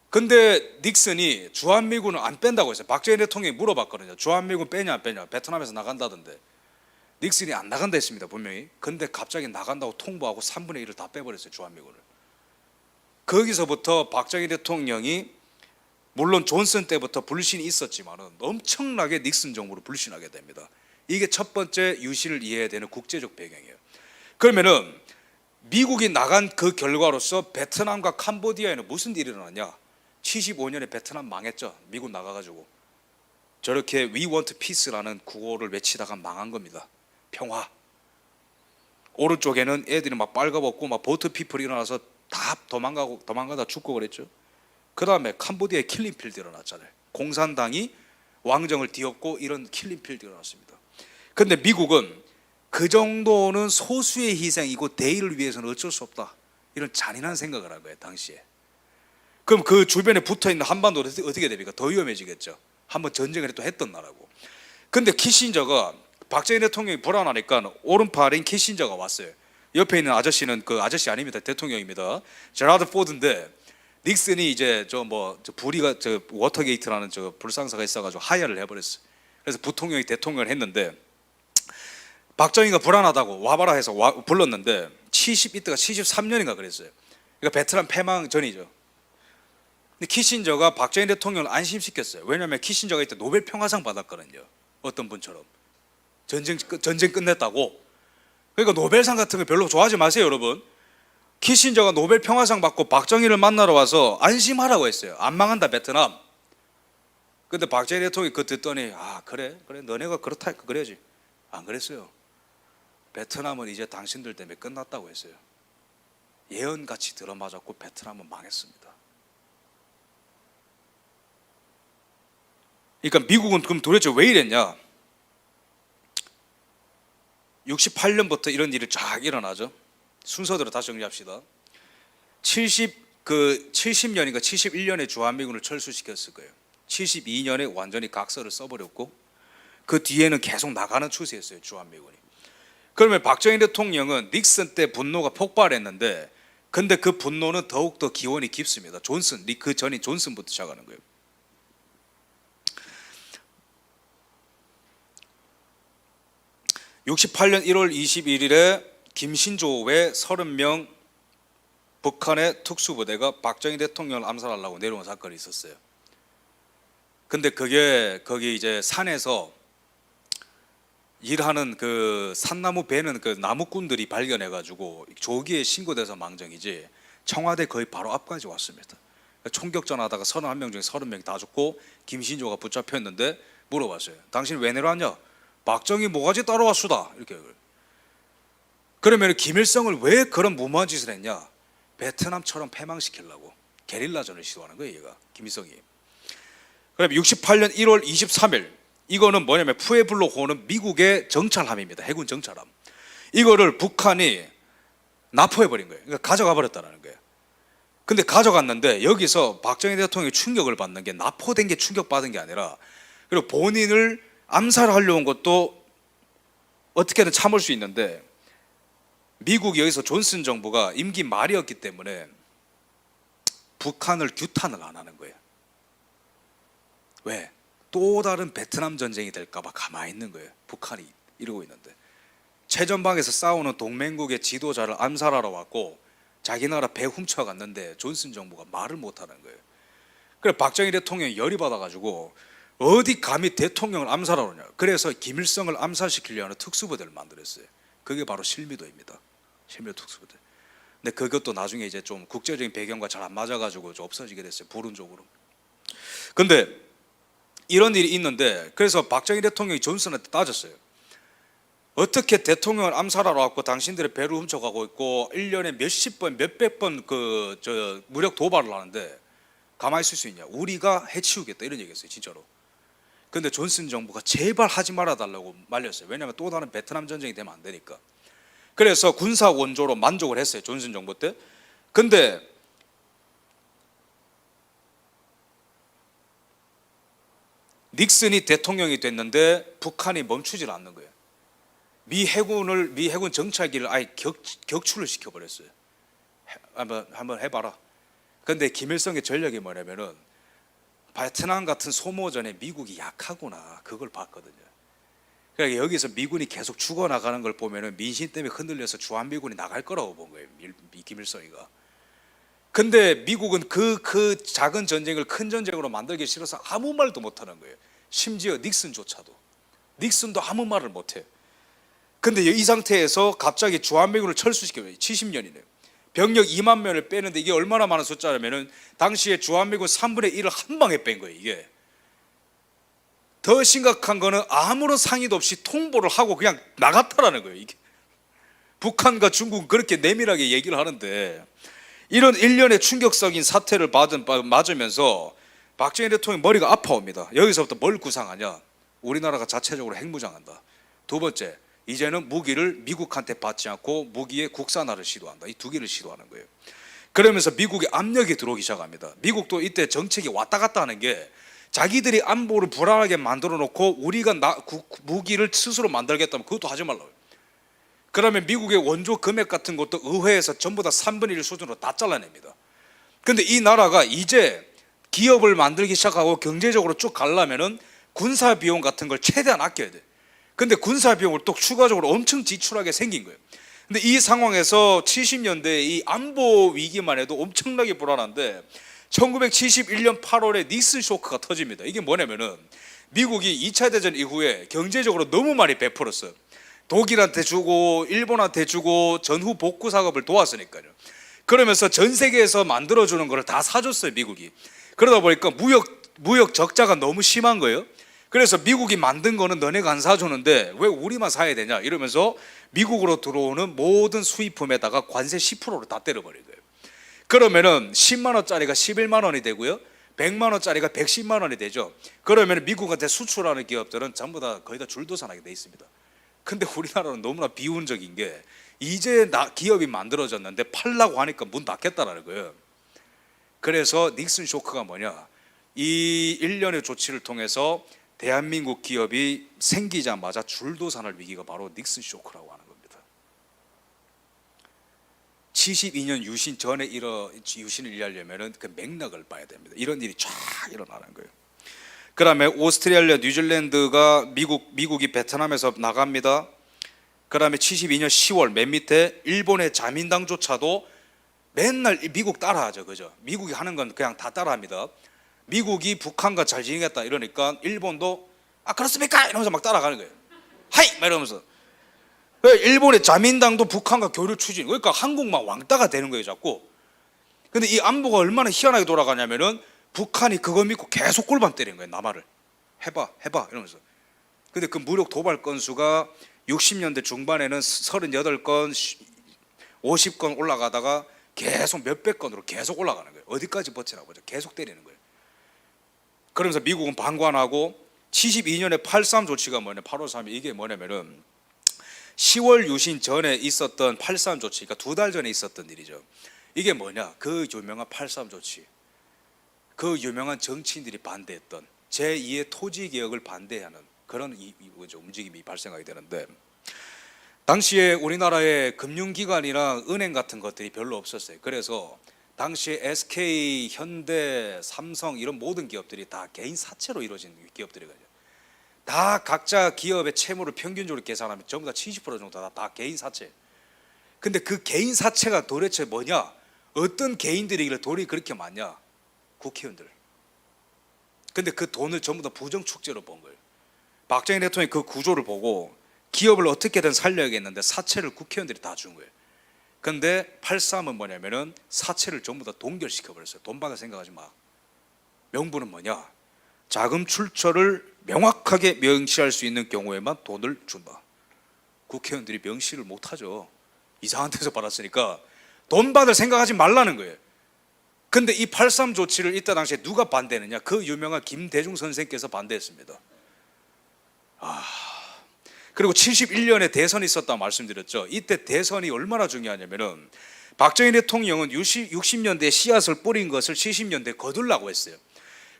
근데 닉슨이 주한미군을 안 뺀다고 했어요. 박정희 대통령이 물어봤거든요. 주한미군 빼냐 안 빼냐. 베트남에서 나간다던데. 닉슨이 안 나간다 했습니다, 분명히. 근데 갑자기 나간다고 통보하고 3분의 1을 다 빼버렸어요, 주한미군을. 거기서부터 박정희 대통령이, 물론 존슨 때부터 불신이 있었지만은 엄청나게 닉슨 정부로 불신하게 됩니다. 이게 첫 번째 유신을 이해해야 되는 국제적 배경이에요. 그러면은 미국이 나간 그 결과로서 베트남과 캄보디아에는 무슨 일이 일어났냐? 75년에 베트남 망했죠. 미국 나가가지고. 저렇게 We want peace라는 구호를 외치다가 망한 겁니다. 평화. 오른쪽에는 애들이 막 빨가벗고 막 보트 피플이 일어나서 다 도망가다 죽고 그랬죠. 그 다음에 캄보디아에 킬링필드 일어났잖아요. 공산당이 왕정을 뒤엎고 이런 킬링필드 일어났습니다. 근데 미국은 그 정도는 소수의 희생이고 대의를 위해서는 어쩔 수 없다, 이런 잔인한 생각을 한 거예요 당시에. 그럼 그 주변에 붙어있는 한반도는 어떻게 됩니까? 더 위험해지겠죠. 한번 전쟁을 또 했던 나라고. 근데 키신저가, 박정희 대통령이 불안하니까 오른팔인 키신저가 왔어요. 옆에 있는 아저씨는 그 아저씨 아닙니다. 대통령입니다. 제라드 포드인데, 닉슨이 이제 저 불의가 저 워터게이트라는 저 불상사가 있어가지고 하야를 해버렸어요. 그래서 부통령이 대통령을 했는데, 박정희가 불안하다고 와봐라 해서 불렀는데 이때가 73년인가 그랬어요. 그러니까 베트남 패망 전이죠. 근데 키신저가 박정희 대통령을 안심시켰어요. 왜냐하면 키신저가 이때 노벨 평화상 받았거든요. 어떤 분처럼 전쟁 끝냈다고. 그러니까 노벨상 같은 거 별로 좋아하지 마세요 여러분. 키신저가 노벨 평화상 받고 박정희를 만나러 와서 안심하라고 했어요. 안 망한다 베트남. 근데 박정희 대통령이 그거 듣더니 그래 너네가 그렇다 할까 그래야지. 안 그랬어요. 베트남은 이제 당신들 때문에 끝났다고 했어요. 예언같이 들어맞았고 베트남은 망했습니다. 그러니까 미국은 그럼 도대체 왜 이랬냐? 68년부터 이런 일이 쫙 일어나죠. 순서대로 다시 정리합시다. 70년인가 71년에 주한미군을 철수시켰을 거예요. 72년에 완전히 각서를 써버렸고, 그 뒤에는 계속 나가는 추세였어요 주한미군이. 그러면 박정희 대통령은 닉슨 때 분노가 폭발했는데, 근데 그 분노는 더욱더 기원이 깊습니다. 그 전인 존슨부터 시작하는 거예요. (68년 1월 21일에) 김신조 외 30명 북한의 특수부대가 박정희 대통령을 암살하려고 내려온 사건이 있었어요. 근데 그게 거기 이제 산에서 일하는 그 산나무 베는 그 나무꾼들이 발견해가지고 조기에 신고돼서 망정이지, 청와대 거의 바로 앞까지 왔습니다. 총격전하다가 31명 중에 30명이 다 죽고 김신조가 붙잡혔는데 물어봤어요. 당신 왜 내려왔냐? 박정희 모가지 따라왔수다, 이렇게. 그러면 김일성을 왜 그런 무모한 짓을 했냐? 베트남처럼 패망시키려고 게릴라전을 시도하는 거예요 얘가, 김일성이. 그럼 68년 1월 23일, 이거는 뭐냐면 푸에블로호는 미국의 정찰함입니다. 해군 정찰함. 이거를 북한이 납포해버린 거예요. 그러니까 가져가 버렸다는 거예요. 근데 가져갔는데 여기서 박정희 대통령이 충격을 받는 게, 납포된 게 충격받은 게 아니라, 그리고 본인을 암살하려는 것도 어떻게든 참을 수 있는데, 미국이 여기서 존슨 정부가 임기 말이었기 때문에 북한을 규탄을 안 하는 거예요. 왜? 또 다른 베트남 전쟁이 될까 봐 가만히 있는 거예요. 북한이 이러고 있는데, 최전방에서 싸우는 동맹국의 지도자를 암살하러 왔고 자기 나라 배 훔쳐갔는데 존슨 정부가 말을 못하는 거예요. 그래서 박정희 대통령이 열이 받아가지고 어디 감히 대통령을 암살하느냐. 그래서 김일성을 암살시키려는 특수부대를 만들었어요. 그게 바로 실미도입니다. 실미도 특수부대. 근데 그것도 나중에 이제 좀 국제적인 배경과 잘 안 맞아가지고 좀 없어지게 됐어요. 부분적으로. 근데 이런 일이 있는데, 그래서 박정희 대통령이 존슨한테 따졌어요. 어떻게 대통령을 암살하러 왔고 당신들의 배를 훔쳐가고 있고 1년에 몇십 번 몇백 번 무력 도발을 하는데 가만히 있을 수 있냐? 우리가 해치우겠다, 이런 얘기했어요 진짜로. 근데 존슨 정부가 제발 하지 말아달라고 말렸어요. 왜냐하면 또 다른 베트남 전쟁이 되면 안 되니까. 그래서 군사 원조로 만족을 했어요 존슨 정부 때. 근데 닉슨이 대통령이 됐는데 북한이 멈추질 않는 거예요. 미 해군 정찰기를 아예 격추를 시켜버렸어요. 한번 해봐라. 근데 김일성의 전략이 뭐냐면은, 베트남 같은 소모전에 미국이 약하구나, 그걸 봤거든요. 그러니까 여기서 미군이 계속 죽어나가는 걸 보면은 민심 때문에 흔들려서 주한미군이 나갈 거라고 본 거예요 김일성이가. 근데 미국은 그 작은 전쟁을 큰 전쟁으로 만들기 싫어서 아무 말도 못하는 거예요. 심지어 닉슨도 아무 말을 못해요. 근데 이 상태에서 갑자기 주한미군을 철수시켜요. 70년이네요. 병력 2만 명을 빼는데 이게 얼마나 많은 숫자냐면은 당시에 주한미군 3분의 1을 한 방에 뺀 거예요 이게. 더 심각한 거는 아무런 상의도 없이 통보를 하고 그냥 나갔다라는 거예요 이게. 북한과 중국은 그렇게 내밀하게 얘기를 하는데, 이런 일련의 충격적인 사태를 맞으면서 박정희 대통령이 머리가 아파옵니다. 여기서부터 뭘 구상하냐? 우리나라가 자체적으로 핵무장한다. 두 번째, 이제는 무기를 미국한테 받지 않고 무기의 국산화를 시도한다. 이 두 개를 시도하는 거예요. 그러면서 미국의 압력이 들어오기 시작합니다. 미국도 이때 정책이 왔다 갔다 하는 게 자기들이 안보를 불안하게 만들어 놓고 우리가 무기를 스스로 만들겠다면 그것도 하지 말라고요. 그러면 미국의 원조 금액 같은 것도 의회에서 전부 다 3분의 1 수준으로 다 잘라냅니다. 근데 이 나라가 이제 기업을 만들기 시작하고 경제적으로 쭉 가려면은 군사 비용 같은 걸 최대한 아껴야 돼. 근데 군사 비용을 또 추가적으로 엄청 지출하게 생긴 거예요. 근데 이 상황에서 70년대 이 안보 위기만 해도 엄청나게 불안한데 1971년 8월에 닉슨 쇼크가 터집니다. 이게 뭐냐면은 미국이 2차 대전 이후에 경제적으로 너무 많이 베풀었어요. 독일한테 주고 일본한테 주고 전후 복구 작업을 도왔으니까요. 그러면서 전 세계에서 만들어주는 거를 다 사줬어요, 미국이. 그러다 보니까 무역 적자가 너무 심한 거예요. 그래서 미국이 만든 거는 너네가 안 사주는데 왜 우리만 사야 되냐 이러면서 미국으로 들어오는 모든 수입품에다가 관세 10%를 다 때려버린 거예요. 그러면은 10만 원짜리가 11만 원이 되고요, 100만 원짜리가 110만 원이 되죠. 그러면 미국한테 수출하는 기업들은 전부 다 거의 다 줄도산하게 돼 있습니다. 근데 우리나라는 너무나 비운적인 게 이제 기업이 만들어졌는데 팔라고 하니까 문 닫겠다라는 거예요. 그래서 닉슨 쇼크가 뭐냐, 이 일련의 조치를 통해서 대한민국 기업이 생기자마자 줄도산할 위기가 바로 닉슨 쇼크라고 하는 겁니다. 72년 유신 전에 유신을 이해하려면 그 맥락을 봐야 됩니다. 이런 일이 쫙 일어나는 거예요. 그 다음에 오스트레일리아, 뉴질랜드가 미국이 베트남에서 나갑니다. 그 다음에 72년 10월 맨 밑에 일본의 자민당조차도 맨날 미국 따라하죠, 그죠? 미국이 하는 건 그냥 다 따라합니다. 미국이 북한과 잘 지내겠다 이러니까 일본도 아 그렇습니까? 이러면서 막 따라가는 거예요. 하이! 막 이러면서. 일본의 자민당도 북한과 교류 추진, 그러니까 한국만 왕따가 되는 거예요, 자꾸. 근데 이 안보가 얼마나 희한하게 돌아가냐면은 북한이 그거 믿고 계속 꿀밤 때리는 거예요, 남한을. 해봐 이러면서. 근데 그 무력 도발 건수가 60년대 중반에는 38건, 50건 올라가다가 계속 몇백 건으로 계속 올라가는 거예요. 어디까지 버티나 보죠. 계속 때리는 거예요. 그러면서 미국은 방관하고 72년에 8.3 조치가 뭐냐, 8월 3일 이게 뭐냐면은 10월 유신 전에 있었던 8.3 조치, 그러니까 2달 전에 있었던 일이죠. 이게 뭐냐, 그 유명한 8.3 조치, 그 유명한 정치인들이 반대했던 제2의 토지개혁을 반대하는 그런 움직임이 발생하게 되는데, 당시에 우리나라의 금융기관이나 은행 같은 것들이 별로 없었어요. 그래서 당시에 SK, 현대, 삼성 이런 모든 기업들이 다 개인 사채로 이루어진 기업들이거든요. 다 각자 기업의 채무를 평균적으로 계산하면 전부 다 70% 정도 다 개인 사채. 근데 그 개인 사채가 도대체 뭐냐? 어떤 개인들이길래 돈이 그렇게 많냐? 국회의원들. 근데 그 돈을 전부 다 부정축제로 본 거예요. 박정희 대통령이 그 구조를 보고 기업을 어떻게든 살려야겠는데 사채를 국회의원들이 다 준 거예요. 근데 8.3은 뭐냐면은 사채를 전부 다 동결시켜 버렸어요. 돈 받을 생각하지 마. 명분은 뭐냐? 자금 출처를 명확하게 명시할 수 있는 경우에만 돈을 준다. 국회의원들이 명시를 못하죠. 이상한 데서 받았으니까 돈 받을 생각하지 말라는 거예요. 근데 이 8.3 조치를 이때 당시에 누가 반대했느냐? 그 유명한 김대중 선생께서 반대했습니다. 그리고 71년에 대선이 있었다고 말씀드렸죠. 이때 대선이 얼마나 중요하냐면은 박정희 대통령은 60년대에 씨앗을 뿌린 것을 70년대에 거두려고 했어요.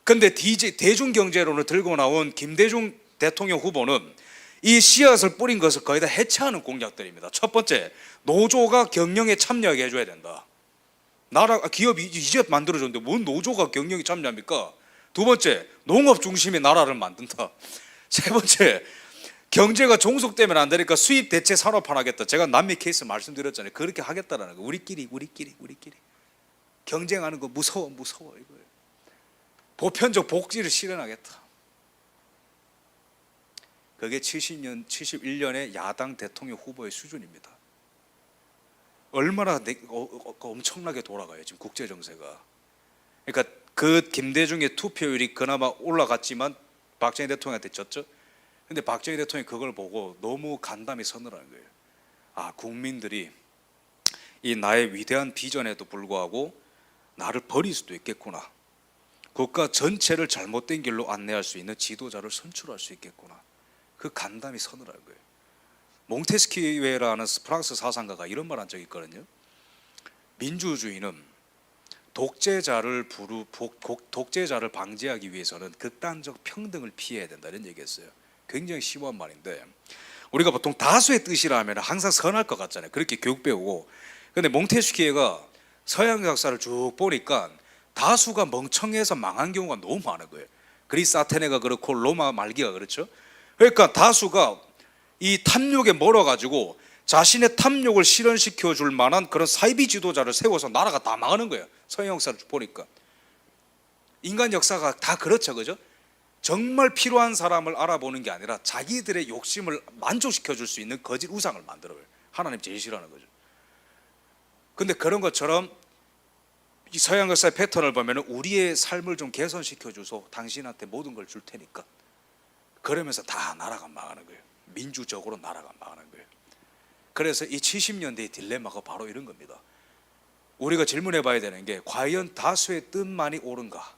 근데 대중경제론을 들고 나온 김대중 대통령 후보는 이 씨앗을 뿌린 것을 거의 다 해체하는 공약들입니다. 첫 번째, 노조가 경영에 참여하게 해줘야 된다. 기업이 이제 만들어졌는데 뭔 노조가 경영에 참여합니까? 두 번째, 농업 중심의 나라를 만든다. 세 번째, 경제가 종속되면 안 되니까 수입 대체 산업화 하겠다. 제가 남미 케이스 말씀드렸잖아요. 그렇게 하겠다라는 거. 우리끼리 경쟁하는 거 무서워 이거예요. 보편적 복지를 실현하겠다. 그게 71년의 야당 대통령 후보의 수준입니다. 얼마나 엄청나게 돌아가요 지금 국제 정세가. 그러니까 그 김대중의 투표율이 그나마 올라갔지만 박정희 대통령한테 졌죠. 근데 박정희 대통령이 그걸 보고 너무 간담이 서늘한 거예요. 국민들이 이 나의 위대한 비전에도 불구하고 나를 버릴 수도 있겠구나. 국가 전체를 잘못된 길로 안내할 수 있는 지도자를 선출할 수 있겠구나. 그 감담이 서늘한 거예요. 몽테스키웨라는 프랑스 사상가가 이런 말 한 적이 있거든요. 민주주의는 독재자를 방지하기 위해서는 극단적 평등을 피해야 된다, 이런 얘기했어요. 굉장히 심오한 말인데, 우리가 보통 다수의 뜻이라 하면 항상 선할 것 같잖아요. 그렇게 교육 배우고. 근데 몽테스키에가 서양 역사를 쭉 보니까 다수가 멍청해서 망한 경우가 너무 많은 거예요. 그리스 아테네가 그렇고 로마 말기가 그렇죠. 그러니까 다수가 이 탐욕에 몰아가지고 자신의 탐욕을 실현시켜 줄 만한 그런 사이비 지도자를 세워서 나라가 다 망하는 거예요. 서양 역사를 보니까. 인간 역사가 다 그렇죠, 그죠? 정말 필요한 사람을 알아보는 게 아니라 자기들의 욕심을 만족시켜 줄 수 있는 거짓 우상을 만들어요. 하나님 제일 싫어하는 거죠. 근데 그런 것처럼 이 서양 역사의 패턴을 보면 우리의 삶을 좀 개선시켜 줘서 당신한테 모든 걸 줄 테니까, 그러면서 다 나라가 망하는 거예요. 민주적으로 나라가 망하는 거예요. 그래서 이 70년대의 딜레마가 바로 이런 겁니다. 우리가 질문해 봐야 되는 게, 과연 다수의 뜻만이 옳은가?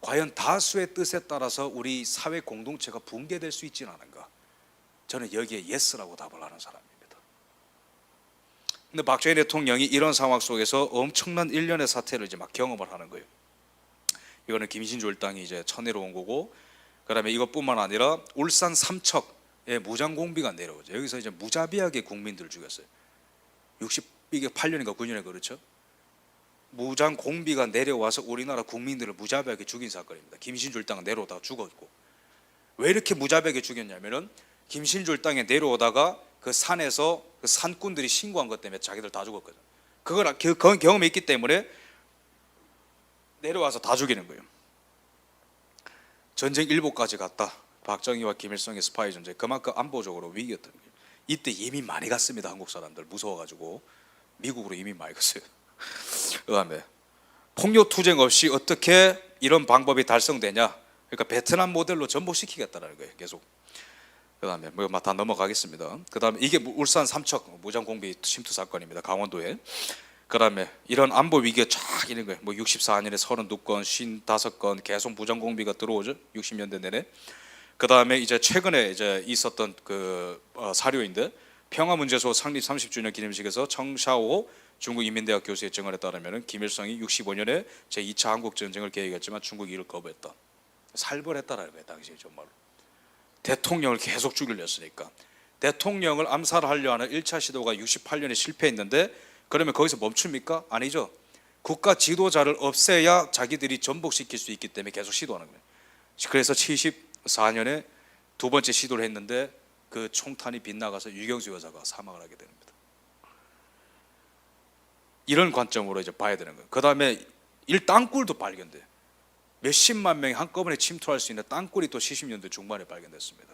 과연 다수의 뜻에 따라서 우리 사회 공동체가 붕괴될 수 있지는 않은가? 저는 여기에 예스라고 답을 하는 사람입니다. 근데 박정희 대통령이 이런 상황 속에서 엄청난 일련의 사태를 이제 막 경험을 하는 거예요. 이거는 김신주 일당이 이제 쳐내려온 거고, 그다음에 이것뿐만 아니라 울산 삼척에 무장 공비가 내려오죠. 여기서 이제 무자비하게 국민들을 죽였어요. 이게 8년인가 9년에 그렇죠. 무장 공비가 내려와서 우리나라 국민들을 무자비하게 죽인 사건입니다. 김신주 일당은 내려오다가 죽었고, 왜 이렇게 무자비하게 죽였냐면은 김신주 일당에 내려오다가 그 산에서 그 산꾼들이 신고한 것 때문에 자기들 다 죽었거든. 그걸 경험이 있기 때문에 내려와서 다 죽이는 거예요. 전쟁 일보까지 갔다. 박정희와 김일성의 스파이 전쟁, 그만큼 안보적으로 위기였던 거예요. 이때 이민 많이 갔습니다. 한국 사람들 무서워가지고 미국으로 이민 많이 갔어요. 그다음에 폭력 투쟁 없이 어떻게 이런 방법이 달성되냐? 그러니까 베트남 모델로 전복시키겠다는 거예요. 계속. 그다음에 뭐 다 넘어가겠습니다. 그다음에 이게 울산 삼척 무장 공비 침투 사건입니다. 강원도에. 그다음에 이런 안보 위기가 쫙 있는 거예요. 뭐 64년에 32건, 55건 계속 무장 공비가 들어오죠. 60년대 내내. 그다음에 이제 최근에 이제 있었던 그 사료인데, 평화문제소 창립 30주년 기념식에서 청샤오 중국 인민대학 교수의 증언에 따르면 김일성이 65년에 제2차 한국전쟁을 계획했지만 중국이 이를 거부했다. 살벌했다라는 거예요. 당시에 정말로. 대통령을 계속 죽이려 했으니까. 대통령을 암살하려 하는 1차 시도가 68년에 실패했는데, 그러면 거기서 멈춥니까? 아니죠. 국가 지도자를 없애야 자기들이 전복시킬 수 있기 때문에 계속 시도하는 거예요. 그래서 74년에 두 번째 시도를 했는데 그 총탄이 빗나가서 유경수 여사가 사망을 하게 됩니다. 이런 관점으로 이제 봐야 되는 거예요. 그 다음에 땅굴도 발견돼. 몇십만 명이 한꺼번에 침투할 수 있는 땅굴이 또 70년대 중반에 발견됐습니다.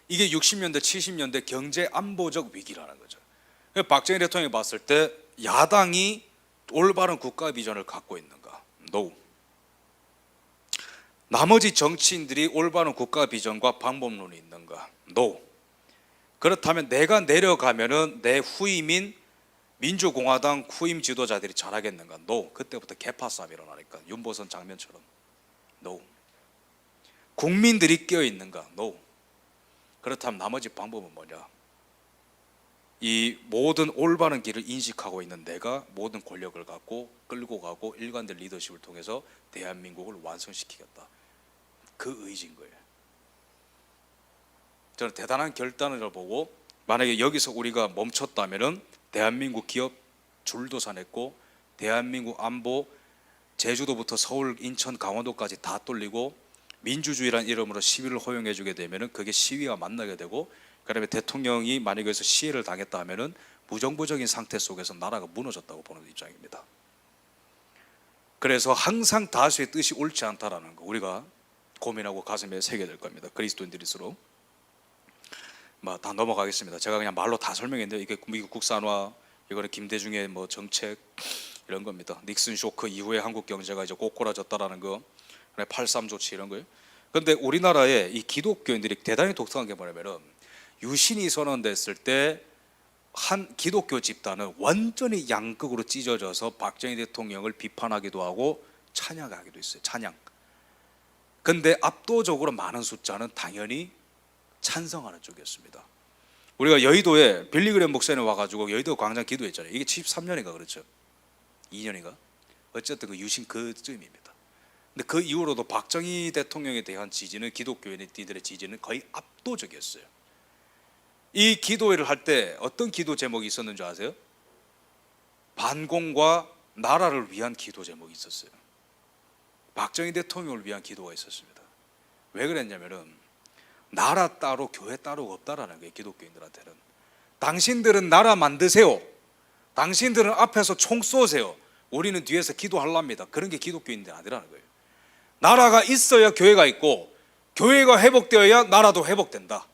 이게 60년대, 70년대 경제 안보적 위기라는 거죠. 박정희 대통령이 봤을 때 야당이 올바른 국가 비전을 갖고 있는가? No. 나머지 정치인들이 올바른 국가 비전과 방법론이 있는가? No. 그렇다면 내가 내려가면은 내 후임인 민주공화당 후임 지도자들이 잘하겠는가? No. 그때부터 개파 싸움이 일어나니까 윤보선 장면처럼. No. 국민들이 끼어 있는가? No. 그렇다면 나머지 방법은 뭐냐? 이 모든 올바른 길을 인식하고 있는 내가 모든 권력을 갖고 끌고 가고 일관된 리더십을 통해서 대한민국을 완성시키겠다. 그 의지인 거예요. 저는 대단한 결단을 보고, 만약에 여기서 우리가 멈췄다면은 대한민국 기업 줄도산했고, 대한민국 안보 제주도부터 서울, 인천, 강원도까지 다 뚫리고, 민주주의란 이름으로 시위를 허용해 주게 되면은 그게 시위와 만나게 되고, 그다음에 대통령이 만약에 여기서 시해를 당했다 하면은 무정부적인 상태 속에서 나라가 무너졌다고 보는 입장입니다. 그래서 항상 다수의 뜻이 옳지 않다라는 거 우리가 고민하고 가슴에 새겨야 될 겁니다. 그리스도인들일수록. 다 넘어가겠습니다. 제가 그냥 말로 다 설명했는데, 이게 미국 국산화, 이거는 김대중의 뭐 정책 이런 겁니다. 닉슨 쇼크 이후에 한국 경제가 이제 꼬꾸라졌다라는 거, 8.3 조치 이런 거예요. 그런데 우리나라에 이 기독교인들이 대단히 독특한 게 뭐냐면은, 유신이 선언됐을 때 한 기독교 집단은 완전히 양극으로 찢어져서 박정희 대통령을 비판하기도 하고 찬양하기도 했어요. 찬양. 근데 압도적으로 많은 숫자는 당연히 찬성하는 쪽이었습니다. 우리가 여의도에 빌리그램 목사님 와가지고 여의도 광장 기도했잖아요. 이게 73년인가 그렇죠? 2년인가? 어쨌든 그 유신 그쯤입니다. 근데 그 이후로도 박정희 대통령에 대한 지지는 기독교인들의 지지는 거의 압도적이었어요. 이 기도회를 할 때 어떤 기도 제목이 있었는 줄 아세요? 반공과 나라를 위한 기도 제목이 있었어요. 박정희 대통령을 위한 기도가 있었습니다. 왜 그랬냐면은 나라 따로 교회 따로 없다라는 거예요. 기독교인들한테는 당신들은 나라 만드세요. 당신들은 앞에서 총 쏘세요. 우리는 뒤에서 기도하랍니다. 그런 게 기독교인들 아니라는 거예요. 나라가 있어야 교회가 있고 교회가 회복되어야 나라도 회복된다.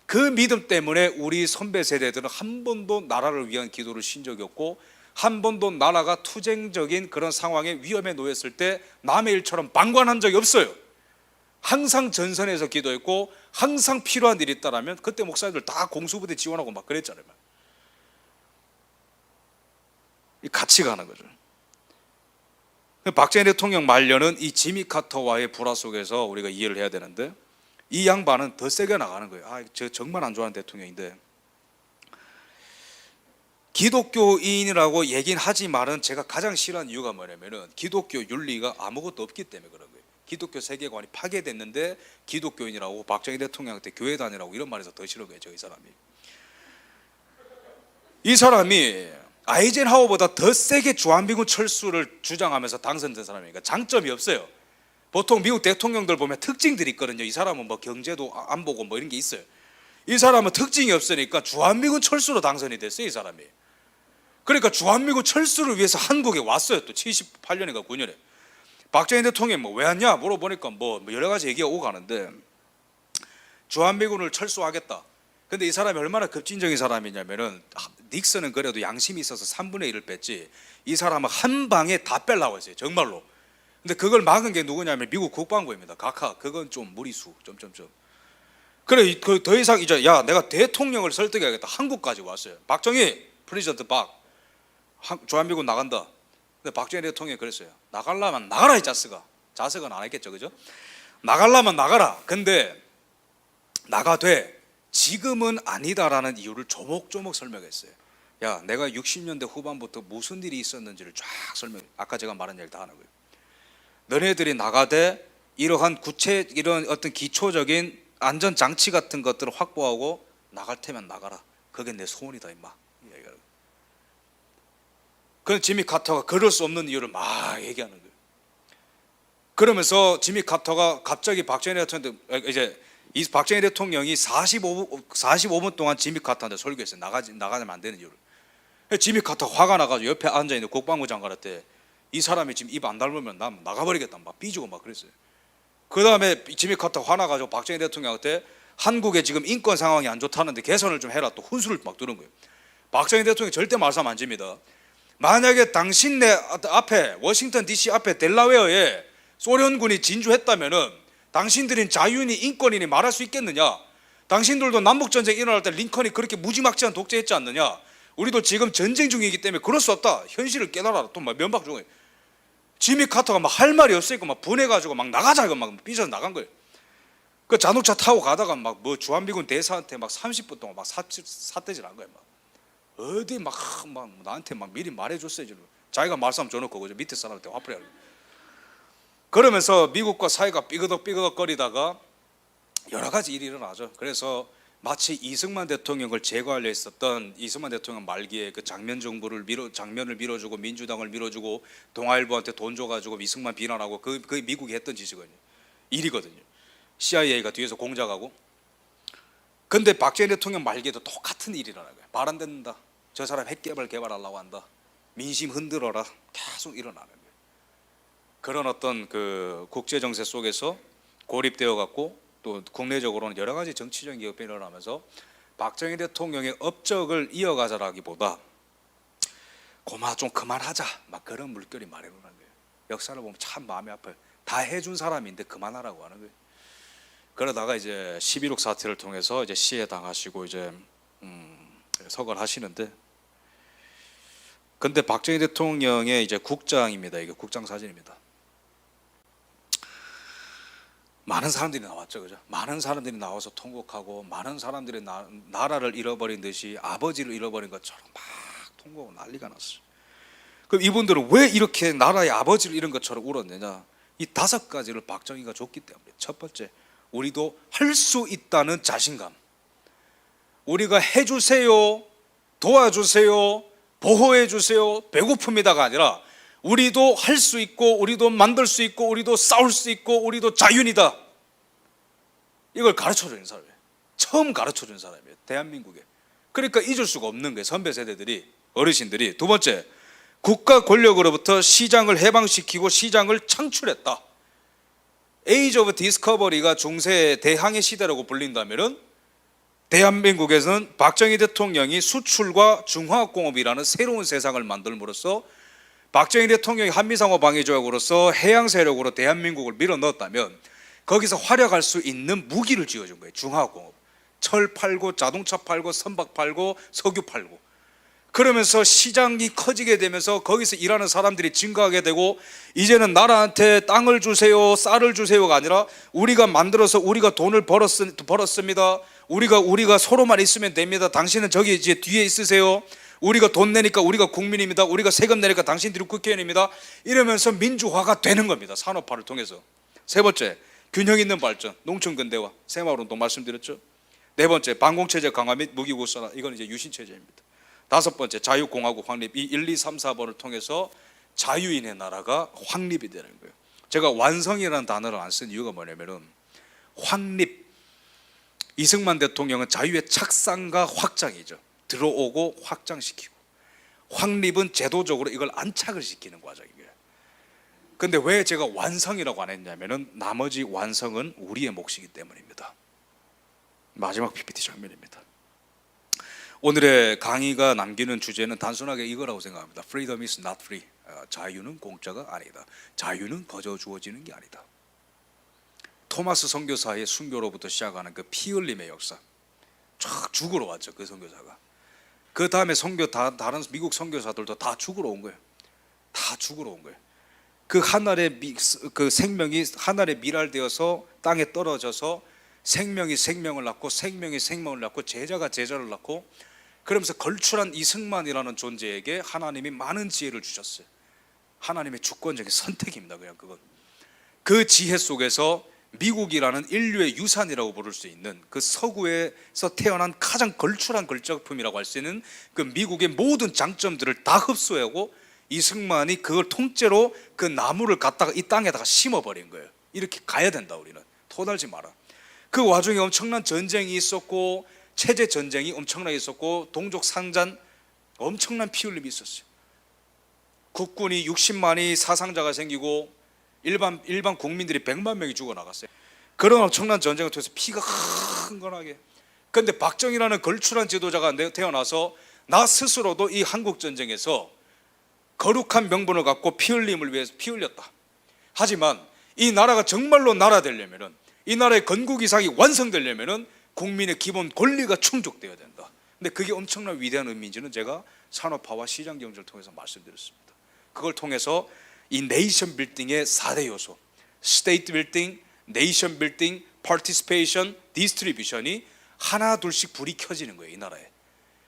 그 믿음 때문에 우리 선배 세대들은 한 번도 나라를 위한 기도를 신 적이 없고 한 번도 나라가 투쟁적인 그런 상황에 위험에 놓였을 때 남의 일처럼 방관한 적이 없어요. 항상 전선에서 기도했고 항상 필요한 일이 있다라면 그때 목사님들 다 공수부대 지원하고 막 그랬잖아요. 같이 가는 거죠. 박정희 대통령 말년은 이 지미 카터와의 불화 속에서 우리가 이해를 해야 되는데 이 양반은 더 세게 나가는 거예요. 저 정말 안 좋아하는 대통령인데 기독교인이라고 얘기는 하지만은 제가 가장 싫어하는 이유가 뭐냐면은 기독교 윤리가 아무것도 없기 때문에 그런 거예요. 기독교 세계관이 파괴됐는데 기독교인이라고 박정희 대통령한테 교회 다니라고 이런 말해서 더 싫은 거예요. 이 사람이. 이 사람이 아이젠하워보다 더 세게 주한미군 철수를 주장하면서 당선된 사람이니까 장점이 없어요. 보통 미국 대통령들 보면 특징들이 있거든요. 이 사람은 뭐 경제도 안 보고 뭐 이런 게 있어요. 이 사람은 특징이 없으니까 주한미군 철수로 당선이 됐어요. 이 사람이. 그러니까 주한미군 철수를 위해서 한국에 왔어요. 또 78년인가 9년에 박정희 대통령이 뭐 왜 왔냐 물어보니까 뭐 여러 가지 얘기가 오고 가는데 주한미군을 철수하겠다. 근데 이 사람이 얼마나 급진적인 사람이냐면은 닉슨은 그래도 양심이 있어서 3분의 1을 뺐지 이 사람은 한 방에 다 뺄라고 했어요. 정말로. 근데 그걸 막은 게 누구냐면 미국 국방부입니다. 각하. 그건 좀 무리수. 그래 그 더 이상 이제 야 내가 대통령을 설득해야겠다. 한국까지 왔어요. 박정희 프레지던트 박 주한미군 나간다. 근데 박정희 대통령이 그랬어요. 나가려면 나가라 이 자스가. 자석은 안 했겠죠, 그죠? 나가려면 나가라. 근데 나가되 지금은 아니다라는 이유를 조목조목 설명했어요. 야 내가 60년대 후반부터 무슨 일이 있었는지를 쫙 설명. 아까 제가 말한 얘기를 다 하는 거예요. 너네들이 나가되 이러한 이런 어떤 기초적인 안전 장치 같은 것들을 확보하고 나갈 테면 나가라. 그게 내 소원이다 임마. 그래서 지미 카터가 그럴 수 없는 이유를 막 얘기하는 거예요. 그러면서 지미 카터가 갑자기 박정희 대통령한테 이제 이 박정희 대통령이 45분 동안 지미 카터한테 설교했어요. 나가면 안 되는 이유를. 지미 카터 화가 나가지고 옆에 앉아 있는 국방부 장관한테 이 사람이 지금 입 안 닮으면 난 나가버리겠다 막 삐지고 막 그랬어요. 그 다음에 지미 카터 화나가지고 박정희 대통령한테 한국에 지금 인권 상황이 안 좋다는데 개선을 좀 해라 또 훈수를 막 두는 거예요. 박정희 대통령이 절대 말씀 안 집니다. 만약에 당신네 앞에 워싱턴 DC 앞에 델라웨어에 소련군이 진주했다면은 당신들은 자유인이 인권인이 말할 수 있겠느냐? 당신들도 남북전쟁 일어날 때 링컨이 그렇게 무지막지한 독재했지 않느냐? 우리도 지금 전쟁 중이기 때문에 그럴 수 없다. 현실을 깨달아라. 또 막 면박 중에 지미 카터가 막 할 말이 없으니까 막 분해가지고 막 나가자 이거 막 삐져서 나간 거예요. 그 자동차 타고 가다가 막 뭐 주한미군 대사한테 막 30분 동안 막 삿대질한 거예요. 막 어디 막 나한테 막 미리 말해줬어야지. 자기가 말씀 줘놓고 그저 밑에 사람한테 화풀이 하고. 그러면서 미국과 사이가 삐그덕거리다가 여러 가지 일이 일어나죠. 그래서 마치 이승만 대통령을 제거하려 했었던 이승만 대통령 말기에 그 장면을 밀어주고 민주당을 밀어주고 동아일보한테 돈 줘가지고 이승만 비난하고 그 미국이 했던 짓이거든요. 일이거든요. CIA가 뒤에서 공작하고. 근데 박정희 대통령 말기에도 똑같은 일이 일어나는 거예요. 말 안 듣는다. 저 사람 개발하려고 한다. 민심 흔들어라. 계속 일어나는 거예요. 그런 어떤 그 국제 정세 속에서 고립되어 갖고 또 국내적으로는 여러 가지 정치적인 기업이 일어나면서 박정희 대통령의 업적을 이어가자라기보다 고마 좀 그만하자 막 그런 물결이 말해보는 거예요. 역사를 보면 참 마음이 아파요. 다 해준 사람인데 그만하라고 하는 거예요. 그러다가 이제 11.6 사태를 통해서 이제 시해 당하시고 이제 서거를 하시는데, 근데 박정희 대통령의 이제 국장입니다. 이게 국장 사진입니다. 많은 사람들이 나왔죠, 그죠? 많은 사람들이 나와서 통곡하고, 많은 사람들이 나라를 잃어버린 듯이 아버지를 잃어버린 것처럼 막 통곡하고 난리가 났어요. 그럼 이분들은 왜 이렇게 나라의 아버지를 잃은 것처럼 울었느냐? 이 5가지를 박정희가 줬기 때문에. 첫 번째, 우리도 할 수 있다는 자신감. 우리가 해주세요, 도와주세요, 보호해주세요, 배고픕니다가 아니라 우리도 할 수 있고, 우리도 만들 수 있고, 우리도 싸울 수 있고, 우리도 자윤이다. 이걸 가르쳐주는 사람이에요. 처음 가르쳐준 사람이에요, 대한민국에. 그러니까 잊을 수가 없는 거예요, 선배 세대들이, 어르신들이. 두 번째, 국가 권력으로부터 시장을 해방시키고 시장을 창출했다. 에이지 오브 디스커버리가 중세 대항해 시대라고 불린다면은, 대한민국에서는 박정희 대통령이 수출과 중화학공업이라는 새로운 세상을 만들므로써, 박정희 대통령이 한미상호 방위조약으로서 해양 세력으로 대한민국을 밀어넣었다면 거기서 활약할 수 있는 무기를 쥐어준 거예요. 중화학공업. 철 팔고, 자동차 팔고, 선박 팔고, 석유 팔고. 그러면서 시장이 커지게 되면서 거기서 일하는 사람들이 증가하게 되고, 이제는 나라한테 땅을 주세요, 쌀을 주세요가 아니라 우리가 만들어서 우리가 돈을 벌었습니다. 우리가 서로만 있으면 됩니다. 당신은 저기 이제 뒤에 있으세요. 우리가 돈 내니까 우리가 국민입니다. 우리가 세금 내니까 당신들이 국회의원입니다. 이러면서 민주화가 되는 겁니다, 산업화를 통해서. 세 번째, 균형 있는 발전, 농촌 근대화, 새마을운동 말씀드렸죠. 네 번째, 반공체제 강화 및 무기국산화, 이건 이제 유신체제입니다. 다섯 번째, 자유공화국 확립. 이 1, 2, 3, 4번을 통해서 자유인의 나라가 확립이 되는 거예요. 제가 완성이라는 단어를 안 쓴 이유가 뭐냐면은, 확립, 이승만 대통령은 자유의 착상과 확장이죠. 들어오고 확장시키고, 확립은 제도적으로 이걸 안착을 시키는 과정이에요. 근데 왜 제가 완성이라고 안 했냐면은, 나머지 완성은 우리의 몫이기 때문입니다. 마지막 PPT 장면입니다. 오늘의 강의가 남기는 주제는 단순하게 이거라고 생각합니다. Freedom is not free. 자유는 공짜가 아니다. 자유는 거저 주어지는 게 아니다. 토마스 선교사의 순교로부터 시작하는 그 피 흘림의 역사, 쫙 죽으러 왔죠, 그 선교사가. 그 다음에 다른 미국 선교사들도 다 죽으러 온 거예요. 다 죽으러 온 거예요. 그 하늘의 그 생명이 하늘에 미랄되어서 땅에 떨어져서 생명이 생명을 낳고, 생명이 생명을 낳고, 제자가 제자를 낳고, 그러면서 걸출한 이승만이라는 존재에게 하나님이 많은 지혜를 주셨어요. 하나님의 주권적인 선택입니다, 그냥 그건. 그 지혜 속에서 미국이라는 인류의 유산이라고 부를 수 있는, 그 서구에서 태어난 가장 걸출한 걸작품이라고 할 수 있는 그 미국의 모든 장점들을 다 흡수하고, 이승만이 그걸 통째로 그 나무를 갖다가 이 땅에다가 심어버린 거예요. 이렇게 가야 된다, 우리는. 토달지 마라. 그 와중에 엄청난 전쟁이 있었고, 체제 전쟁이 엄청나게 있었고, 동족 상잔, 엄청난 피 흘림이 있었어요. 국군이 60만이 사상자가 생기고, 일반 국민들이 100만 명이 죽어나갔어요. 그런 엄청난 전쟁을 통해서 피가 흥건하게. 그런데 박정희라는 걸출한 지도자가 태어나서 나 스스로도 이 한국 전쟁에서 거룩한 명분을 갖고 피 흘림을 위해서 피 흘렸다. 하지만 이 나라가 정말로 나라 되려면은, 이 나라의 건국 이상이 완성되려면은 국민의 기본 권리가 충족되어야 된다. 근데 그게 엄청난 위대한 의미인지는 제가 산업화와 시장 경제를 통해서 말씀드렸습니다. 그걸 통해서 이 네이션 빌딩의 4대 요소, 스테이트 빌딩, 네이션 빌딩, 파티시페이션, 디스트리뷰션이 하나 둘씩 불이 켜지는 거예요, 이 나라에.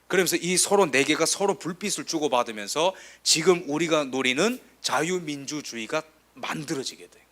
그러면서 이 서로 4개가 서로 불빛을 주고받으면서 지금 우리가 노리는 자유민주주의가 만들어지게 돼.